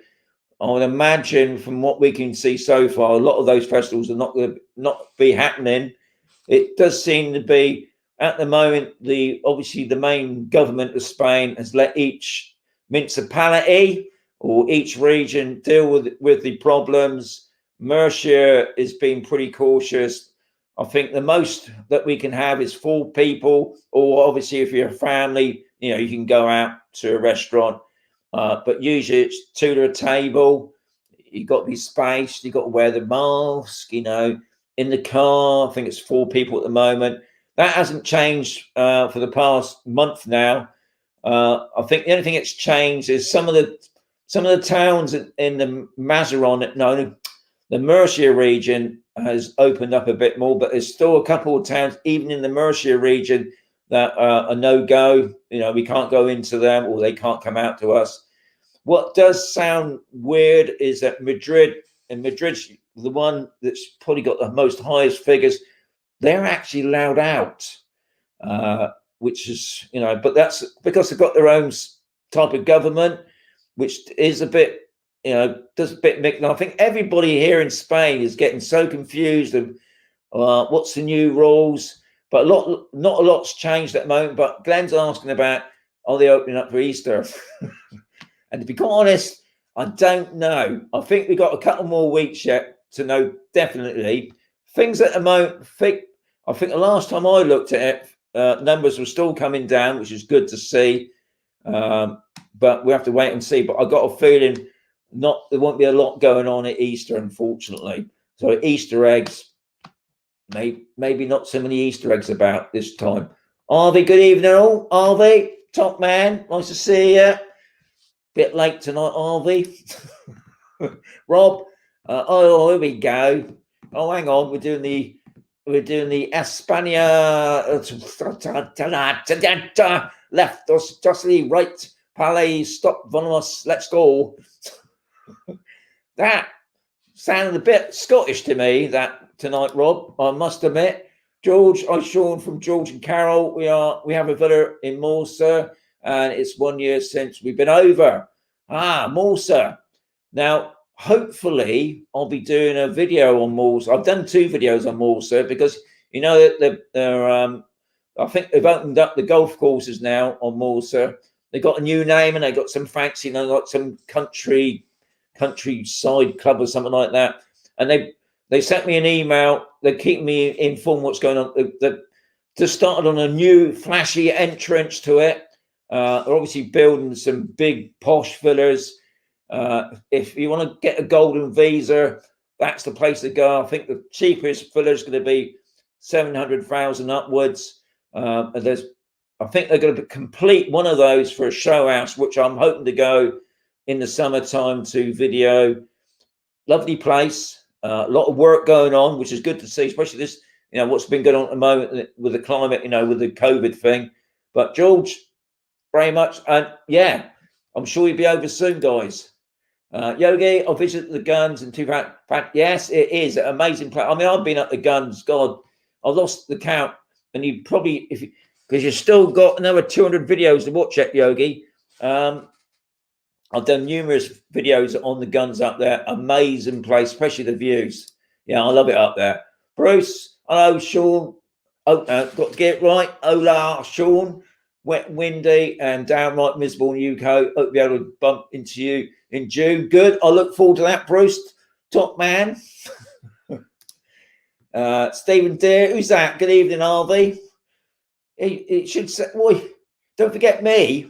I would imagine, from what we can see so far, a lot of those festivals are not going to not be happening. It does seem to be at the moment. Obviously the main government of Spain has let each municipality or each region deal with the problems. Murcia is being pretty cautious. I think the most that we can have is 4 people, or obviously if you're a family, you can go out to a restaurant. But usually it's 2 to a table. You've got to be spaced. You've got to wear the mask, in the car. I think it's 4 people at the moment. That hasn't changed for the past month now. I think the only thing that's changed is some of the towns in the Mazaron, the Murcia region has opened up a bit more, but there's still a couple of towns, even in the Murcia region, that are a no-go. You know, we can't go into them, or they can't come out to us. What does sound weird is that Madrid's the one that's probably got the most highest figures. They're actually allowed out, which is, you know, but that's because they've got their own type of government, which is a bit, you know, does a bit mixed. I think everybody here in Spain is getting so confused of what's the new rules, but not a lot's changed at the moment. But Glenn's asking about, are they opening up for Easter? And to be quite honest, I don't know. I think we've got a couple more weeks yet to know definitely. Things at the moment, I think the last time I looked at it, numbers were still coming down, which is good to see. But we have to wait and see. But I got a feeling there won't be a lot going on at Easter, unfortunately. So Easter eggs, maybe not so many Easter eggs about this time. Harvey, good evening all. Harvey, top man, nice to see you. Bit late tonight, Harvey. Rob, oh, here we go. Oh, hang on, we're doing the Espana left us, justly right, Palais, stop, vamos, let's go. That sounded a bit Scottish to me, that tonight, Rob, I must admit. George, Sean from George and Carol. We have a villa in Morsa, and it's 1 year since we've been over. Morsa. Now, hopefully, I'll be doing a video on Morsa. I've done 2 videos on Morsa because, you know, they're I think they've opened up the golf courses now on Morsa. They got a new name and they got some fancy, you know, like some countryside club or something like that. And they sent me an email. They're keeping me informed what's going on. They just started on a new flashy entrance to it. They're obviously building some big posh villas. If you want to get a golden visa, that's the place to go. I think the cheapest villa is going to be 700,000 upwards. I think they're going to complete one of those for a show house, which I'm hoping to go in the summertime to video. Lovely place. A lot of work going on, which is good to see, especially this, you know, what's been going on at the moment with the climate, you know, with the COVID thing. But George, very much. And yeah, I'm sure you'll be over soon, guys. Yogi, I visited the Guns in 2000. Yes, it is an amazing place. I mean, I've been at the Guns. God, I lost the count. And you probably, because you've still got another 200 videos to watch at Yogi. I've done numerous videos on the Guns up there. Amazing place, especially the views. Yeah, I love it up there. Bruce, hello, Sean. Oh, got to get it right. Hola, Sean. Wet and windy and downright miserable in the UK. Hope to be able to bump into you in June. Good. I look forward to that, Bruce. Top man. Stephen Deere, who's that? Good evening, Harvey. It should say, boy, don't forget me.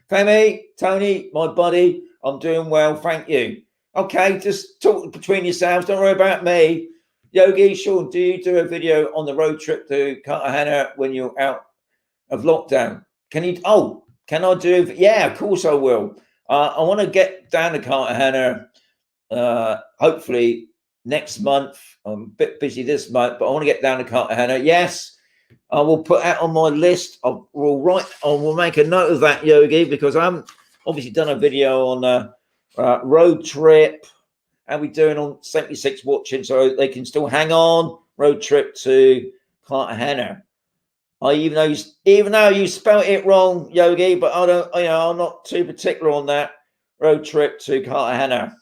Femi, Tony, my buddy, I'm doing well, thank you. Okay, just talk between yourselves, don't worry about me. Yogi, Sean, do you do a video on the road trip to Cartagena when you're out of lockdown? Can I do? Yeah, of course I will. I want to get down to Cartagena hopefully next month. I'm a bit busy this month, but I want to get down to Cartagena. Yes, I will put that on my list. I will make a note of that, Yogi, because I'm obviously done a video on a road trip. How we doing on 76 watching, so they can still hang on. Road trip to Cartagena. Even though you spelt it wrong, Yogi, but I don't. You know, I'm not too particular on that. Road trip to Cartagena.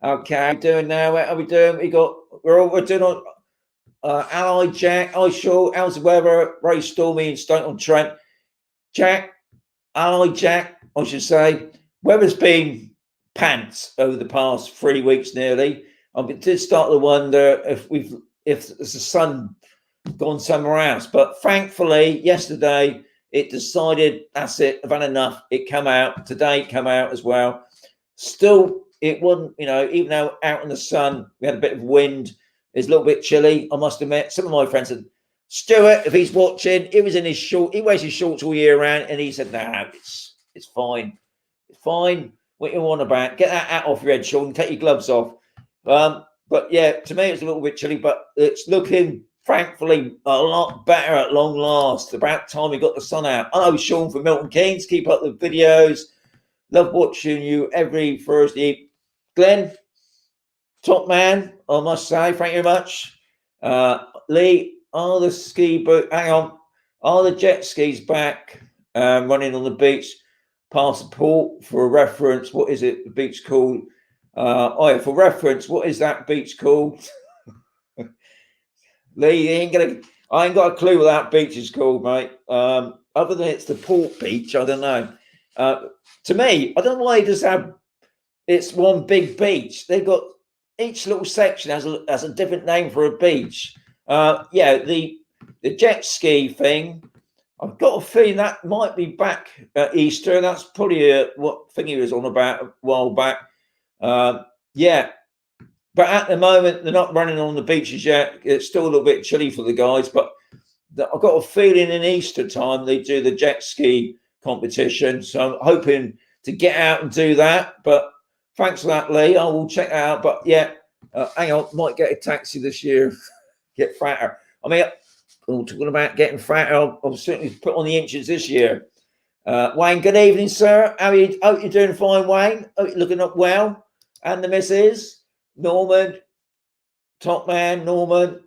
Okay, how are we doing now? What are we doing? We're doing on Ally Jack. Hi, sure. How's the weather? Very stormy in Stoke-on-Trent. Jack, Ally Jack, I should say. Weather's been pants over the past 3 weeks nearly. I did start to wonder if the sun gone somewhere else. But thankfully, yesterday it decided that's it. I've had enough. It came out today. It came out as well. Still, it wasn't. You know, even though out in the sun, we had a bit of wind. It's a little bit chilly, I must admit. Some of my friends said, Stuart, if he's watching, he was in his short. He wears his shorts all year round, and he said, "No, it's fine. It's fine. What you want about? Get that hat off your head, Sean. Take your gloves off." But yeah, to me, it's a little bit chilly, but it's looking thankfully a lot better at long last. About time we got the sun out. Hello, Sean from Milton Keynes. Keep up the videos. Love watching you every Thursday. Glenn, top man, I must say. Thank you very much. Lee, are the ski boot? Hang on. Are the jet skis back running on the beach? Passport for a reference. What is it? The beach called? Oh yeah, for reference. What is that beach called? Lee, I ain't got a clue what that beach is called, mate. Other than it's the port beach, I don't know. To me, I don't know why they just have it's one big beach. They've got each little section has a different name for a beach. Yeah, the jet ski thing. I've got a feeling that might be back at Easter. That's probably what thing he was on about a while back. Yeah, but at the moment they're not running on the beaches yet. It's still a little bit chilly for the guys, but I've got a feeling in Easter time they do the jet ski competition. So I'm hoping to get out and do that. But thanks for that, Lee. I will check that out. But yeah, hang on, might get a taxi this year. Get fatter. I mean, talking about getting fatter, I'll certainly put on the inches this year. Wayne, good evening, sir. How are you? Hope you're doing fine, Wayne. Hope you're looking up well. And the missus, Norman, top man, Norman,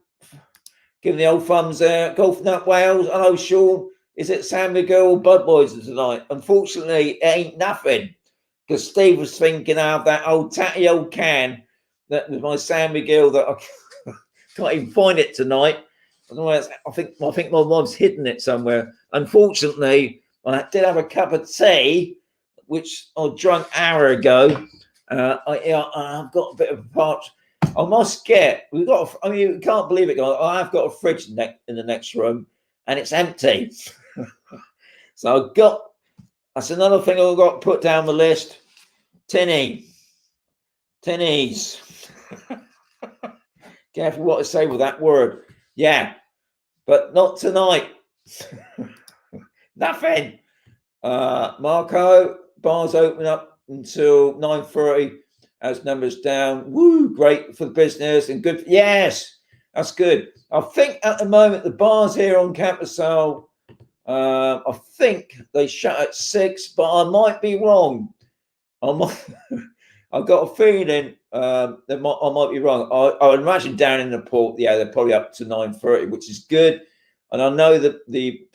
giving the old thumbs there. Golfing up Wales. Hello, Sean. Is it San Miguel or Budweiser tonight? Unfortunately, it ain't nothing. Because Steve was thinking of that old tatty old can that was my San Miguel that I can't even find it tonight. I think my mom's hidden it somewhere. Unfortunately, I did have a cup of tea, which I drank an hour ago. I've got a bit of a part. I must get. We've got. I mean, you can't believe it, guys. I've got a fridge in the next room, and it's empty. So I've got. That's another thing I've got to put down the list. Tinnies. Careful what I say with that word. Yeah, but not tonight. Nothing. Marco, bars open up until 9:30 as numbers down. Woo, great for the business and good. Yes, that's good. I think at the moment the bars here on Campusale, I think they shut at 6, but I might be wrong. I've got a feeling I might be wrong. I would imagine down in the port, yeah, they're probably up to 9:30, which is good. And I know that the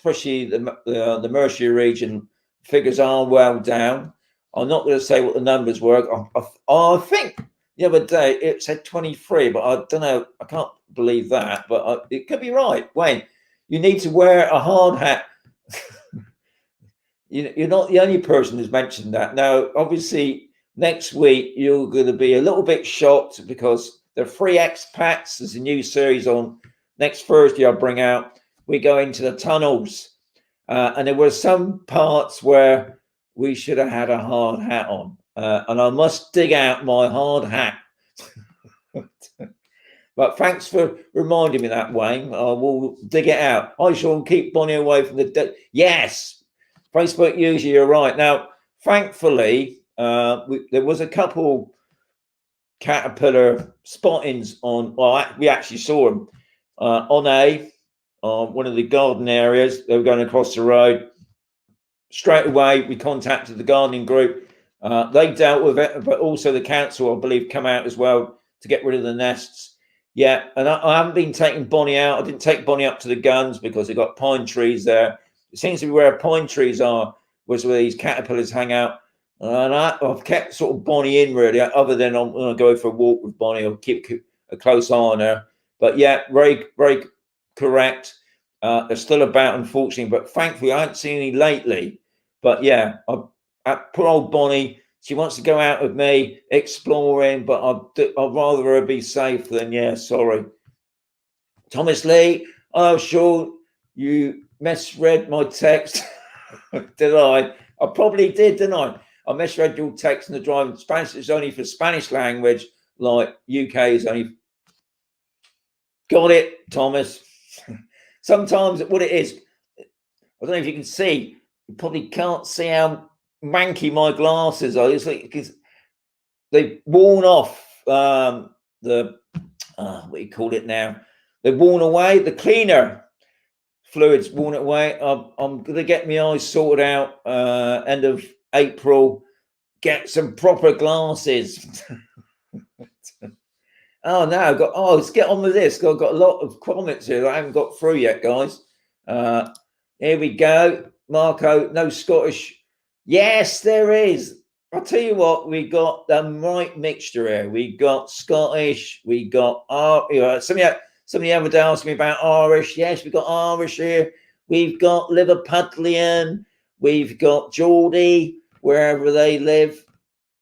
Mercia region figures are well down. I'm not going to say what the numbers were. I think the other day it said 23, but I don't know. I can't believe that, but it could be right. Wayne, you need to wear a hard hat. You're not the only person who's mentioned that. Now, obviously, next week you're going to be a little bit shocked because the Free Expats, there's a new series on next Thursday I'll bring out. We go into the tunnels, and there were some parts where we should have had a hard hat on, and I must dig out my hard hat. But thanks for reminding me that, Wayne. I will dig it out. I shall keep Bonnie away from the yes. Facebook usually you're right. Now, thankfully, there was a couple caterpillar spottings on. Well, we actually saw them on one of the garden areas. They were going across the road. Straight away, we contacted the gardening group. They dealt with it, but also the council, I believe, come out as well to get rid of the nests. Yeah, and I haven't been taking Bonnie out. I didn't take Bonnie up to the guns because they've got pine trees there. It seems to be where pine trees are, was where these caterpillars hang out. And I've kept sort of Bonnie in, really, other than I'm going to go for a walk with Bonnie. I'll keep a close eye on her. But yeah, very, very correct. They're still about, unfortunately, but thankfully I haven't seen any lately. But yeah, poor old Bonnie, she wants to go out with me exploring, but I'd rather her be safe than, yeah, sorry. Thomas Lee, oh, sure, you misread my text. Did I? I probably did, didn't I? I misread your text in the driving. Spanish is only for Spanish language, like UK is only. Got it, Thomas. Sometimes what it is, I don't know if you can see, you probably can't see how manky my glasses are. It's like, because they've worn off the what do you call it now? they've worn away. The cleaner fluids worn away. I'm going to get my eyes sorted out end of April. Get some proper glasses. Oh no, I've got. Oh, let's get on with this. I've got a lot of comments here that I haven't got through yet, guys. Here we go. Marco, no Scottish. Yes, there is. I'll tell you what, we got the right mixture here. We got Scottish. We got somebody ever asked me about Irish. Yes, we got Irish here. We've got Liverpudlian. We've got Geordie, wherever they live.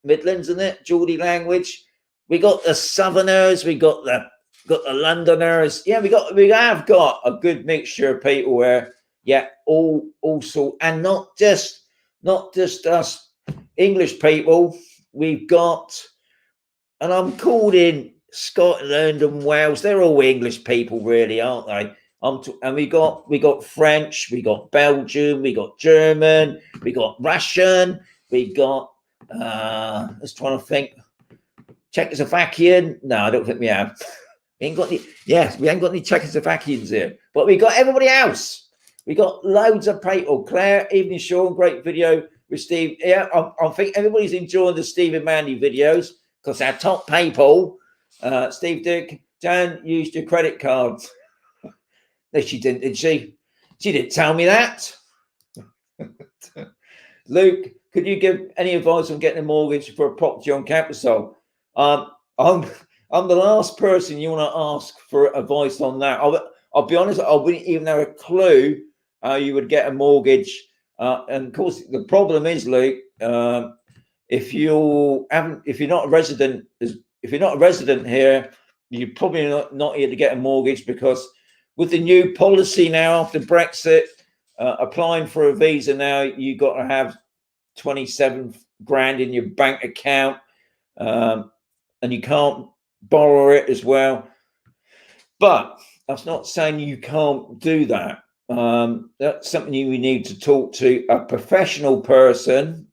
Midlands, isn't it? Geordie language. We got the Southerners. We got the Londoners. Yeah, we have got a good mixture of people here. Yeah, all sort, and not just us English people. We've got, and I'm called in Scotland and Wales. They're all English people, really, aren't they? And we got French. We got Belgium. We got German. We got Russian. We got. Let's try to think. Czechoslovakian. No, I don't think we have. We ain't got any. Yes, we ain't got any Czechoslovakians here, but we got everybody else. We got loads of people. Claire, evening, Sean, great video with Steve. Yeah, I think everybody's enjoying the Steve and Mandy videos because our top people. Steve, Dick, Jan used your credit cards. No, she didn't, did she? She didn't tell me that. Luke, could you give any advice on getting a mortgage for a property on Capitol? I'm the last person you want to ask for advice on that. I'll be honest, I wouldn't even have a clue how you would get a mortgage. And of course, the problem is, Luke, if you're not a resident, here, you're probably not here to get a mortgage, because with the new policy now after Brexit, applying for a visa now, you got to have 27 grand in your bank account, and you can't borrow it as well. But that's not saying you can't do that. That's something you need to talk to a professional person.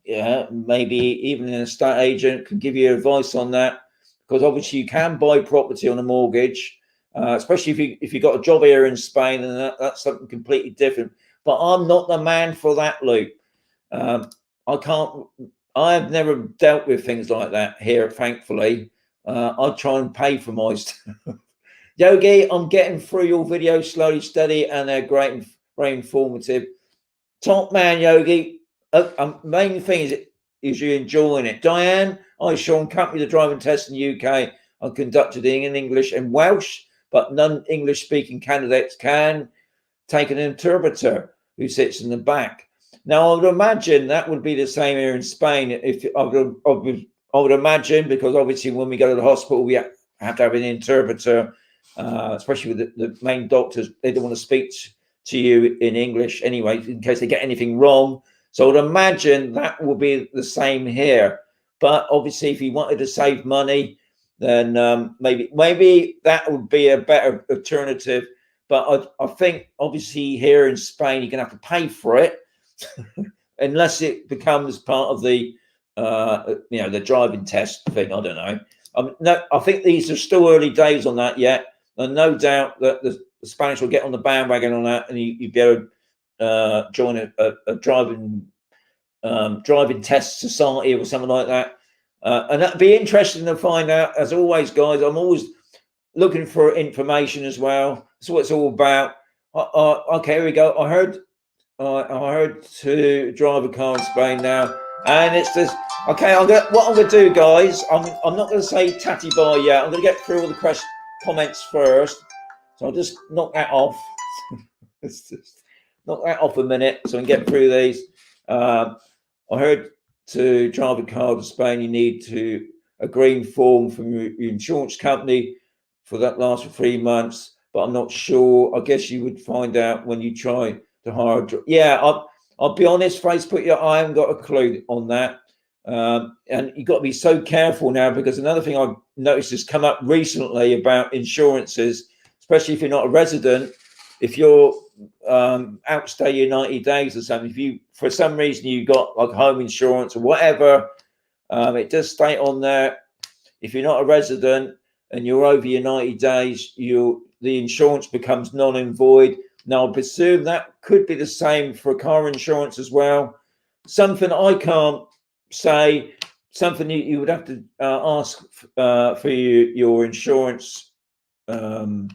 Maybe even an estate agent can give you advice on that, because obviously you can buy property on a mortgage, especially if you got a job here in Spain, and that's something completely different. But I'm not the man for that, Luke. I've never dealt with things like that here, thankfully. I try and pay for my stuff. Yogi, I'm getting through your videos slowly, steady, and they're great and very informative. Top man, Yogi. Main thing is you're enjoying it. Diane, hi Sean, company the driving test in the UK. I conducted it in English and Welsh, but non-English speaking candidates can take an interpreter who sits in the back. Now, I would imagine that would be the same here in Spain. If I would imagine, because obviously when we go to the hospital, we have to have an interpreter, especially with the main doctors. They don't want to speak to you in English anyway, in case they get anything wrong. So I would imagine that will be the same here. But obviously, if you wanted to save money, then maybe that would be a better alternative. But I think obviously here in Spain, you're going to have to pay for it. Unless it becomes part of the the driving test thing. I don't know. No, I think these are still early days on that yet, and no doubt that the Spanish will get on the bandwagon on that, and you'd be able to join a driving test society or something like that, and that'd be interesting to find out. As always, guys, I'm always looking for information as well. That's what it's all about. Okay, here we go. I heard to drive a car in Spain now, and it's this. Okay, what I'm going to do, guys. I'm not going to say tatty bye yet. I'm going to get through all the comments first, so I'll just knock that off. Knock that off a minute, so I can get through these. I heard to drive a car to Spain, you need a green form from your insurance company for that lasts for 3 months, but I'm not sure. I guess you would find out when you try to hire a job. Yeah, I'll be honest, Facebook, I haven't got a clue on that. And you've got to be so careful now, because another thing I've noticed has come up recently about insurances, especially if you're not a resident. If you're outstay your 90 days or something, if you, for some reason, you got like home insurance or whatever, it does state on there, if you're not a resident, and you're over your 90 days, the insurance becomes null and void. Now, I presume that could be the same for car insurance as well. Something I can't say, something you would have to ask for your insurance, what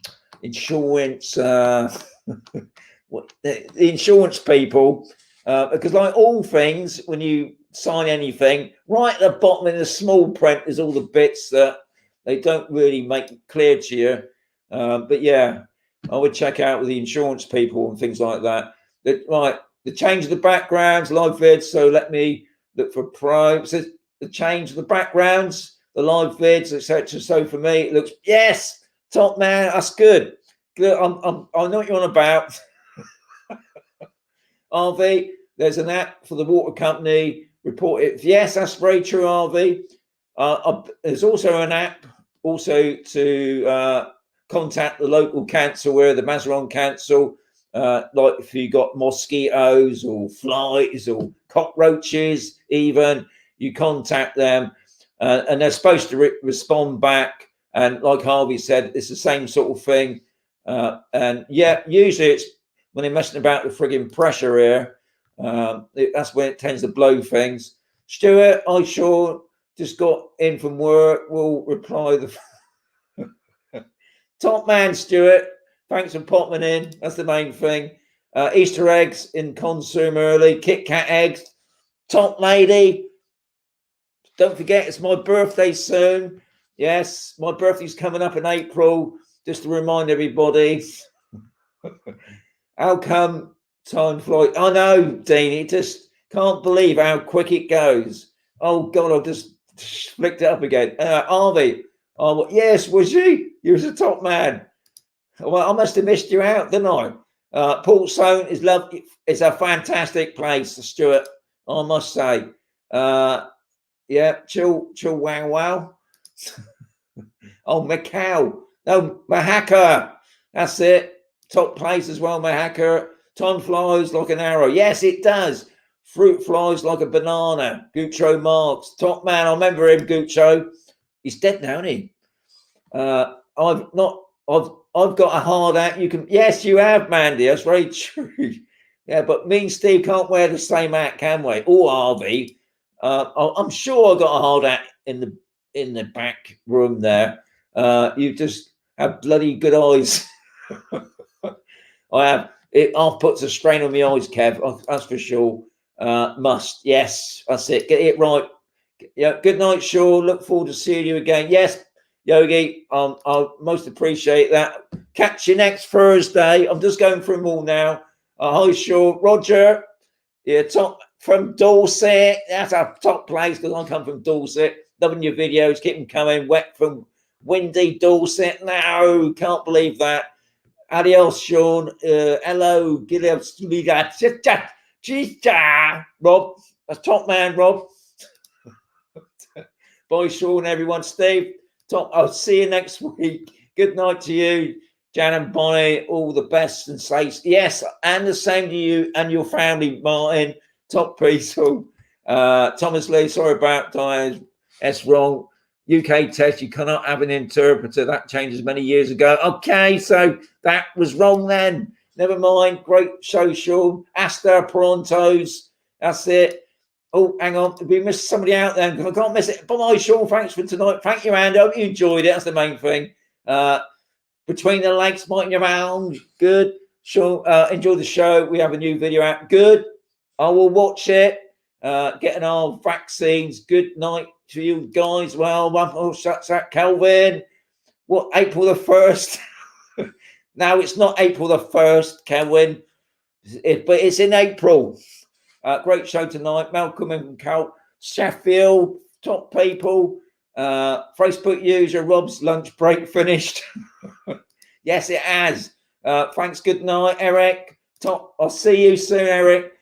the insurance people, because like all things, when you sign anything, right at the bottom in the small print is all the bits that they don't really make clear to you. But yeah, I would check out with the insurance people and things like that. That right, the change of the backgrounds, live vids. So let me look for Pro. So the change of the backgrounds, the live vids, etc. So for me, it looks yes, top man. That's good. Good. I know what you're on about. RV, there's an app for the water company. Report it. Yes, that's very true, RV. There's also an app also to contact the local council, where the Mazaron Council, like if you got mosquitoes or flies or cockroaches, even, you contact them, and they're supposed to respond back. And like Harvey said, it's the same sort of thing. And yeah, usually it's when they're messing about with frigging pressure here, that's when it tends to blow things. Stuart, I sure just got in from work. We'll reply the top man, Stuart. Thanks for popping in. That's the main thing. Easter eggs in consume early. Kit Kat eggs. Top lady. Don't forget, it's my birthday soon. Yes, my birthday's coming up in April. Just to remind everybody. How come time flies? I know, Dean. It just can't believe how quick it goes. Oh God, I just flicked it up again. Harvey. Oh yes, was you? You was a top man. Well, I must have missed you out, didn't I? Port Soane is lovely. It's a fantastic place, Stuart. I must say. Yeah, chill, wow. Oh, Macau. No, Mahaka. That's it. Top place as well, Mahaka. Time flies like an arrow. Yes, it does. Fruit flies like a banana. Gucho Marx. Top man. I remember him, Gucho. He's dead now, isn't he? I've got a hard hat. You can, yes, you have, Mandy. That's very true. Yeah, but me and Steve can't wear the same hat, can we? Or Harvey. I'm sure I got a hard hat in the back room there. You just have bloody good eyes. I have. It half puts a strain on my eyes, Kev. That's for sure. Must. Yes, that's it. Get it right. Yeah. Good night, Shaw. Look forward to seeing you again. Yes, Yogi. I most appreciate that. Catch you next Thursday. I'm just going through them all now. Hi, Shaw. Roger. Yeah, top from Dorset. That's a top place because I come from Dorset. Loving your videos. Keep them coming. Wet from windy Dorset. No, can't believe that. Adios, Sean. Hello, Rob. That's top man, Rob. Bye, Sean, everyone. Steve, top. I'll see you next week. Good night to you, Jan and Bonnie. All the best and safe. Yes, and the same to you and your family, Martin. Top people. Thomas Lee, sorry about Diane. That's wrong. UK test, you cannot have an interpreter. That changes many years ago. Okay, so that was wrong then. Never mind. Great show, Sean. Hasta prontos. That's it. Oh, hang on. Did we miss somebody out then? I can't miss it. Bye, Sean. Thanks for tonight. Thank you, Andy. I hope you enjoyed it. That's the main thing. Between the Lakes, biting around. Good. Sean, enjoy the show. We have a new video out. Good. I will watch it. Getting our vaccines. Good night to you guys. Well, shuts that, Kelvin. What, April the 1st? No, it's not April the 1st, Kelvin. But it's in April. Great show tonight. Malcolm and Cal, Sheffield, top people. Facebook user Rob's lunch break finished. Yes, it has. Thanks. Good night, Eric. Top. I'll see you soon, Eric.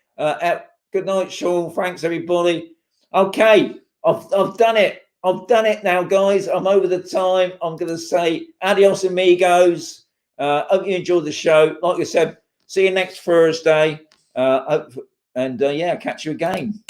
Good night, Sean. Thanks, everybody. Okay, I've done it. I've done it now, guys. I'm over the time. I'm going to say adios, amigos. Hope you enjoyed the show. Like I said, see you next Thursday. Yeah, catch you again.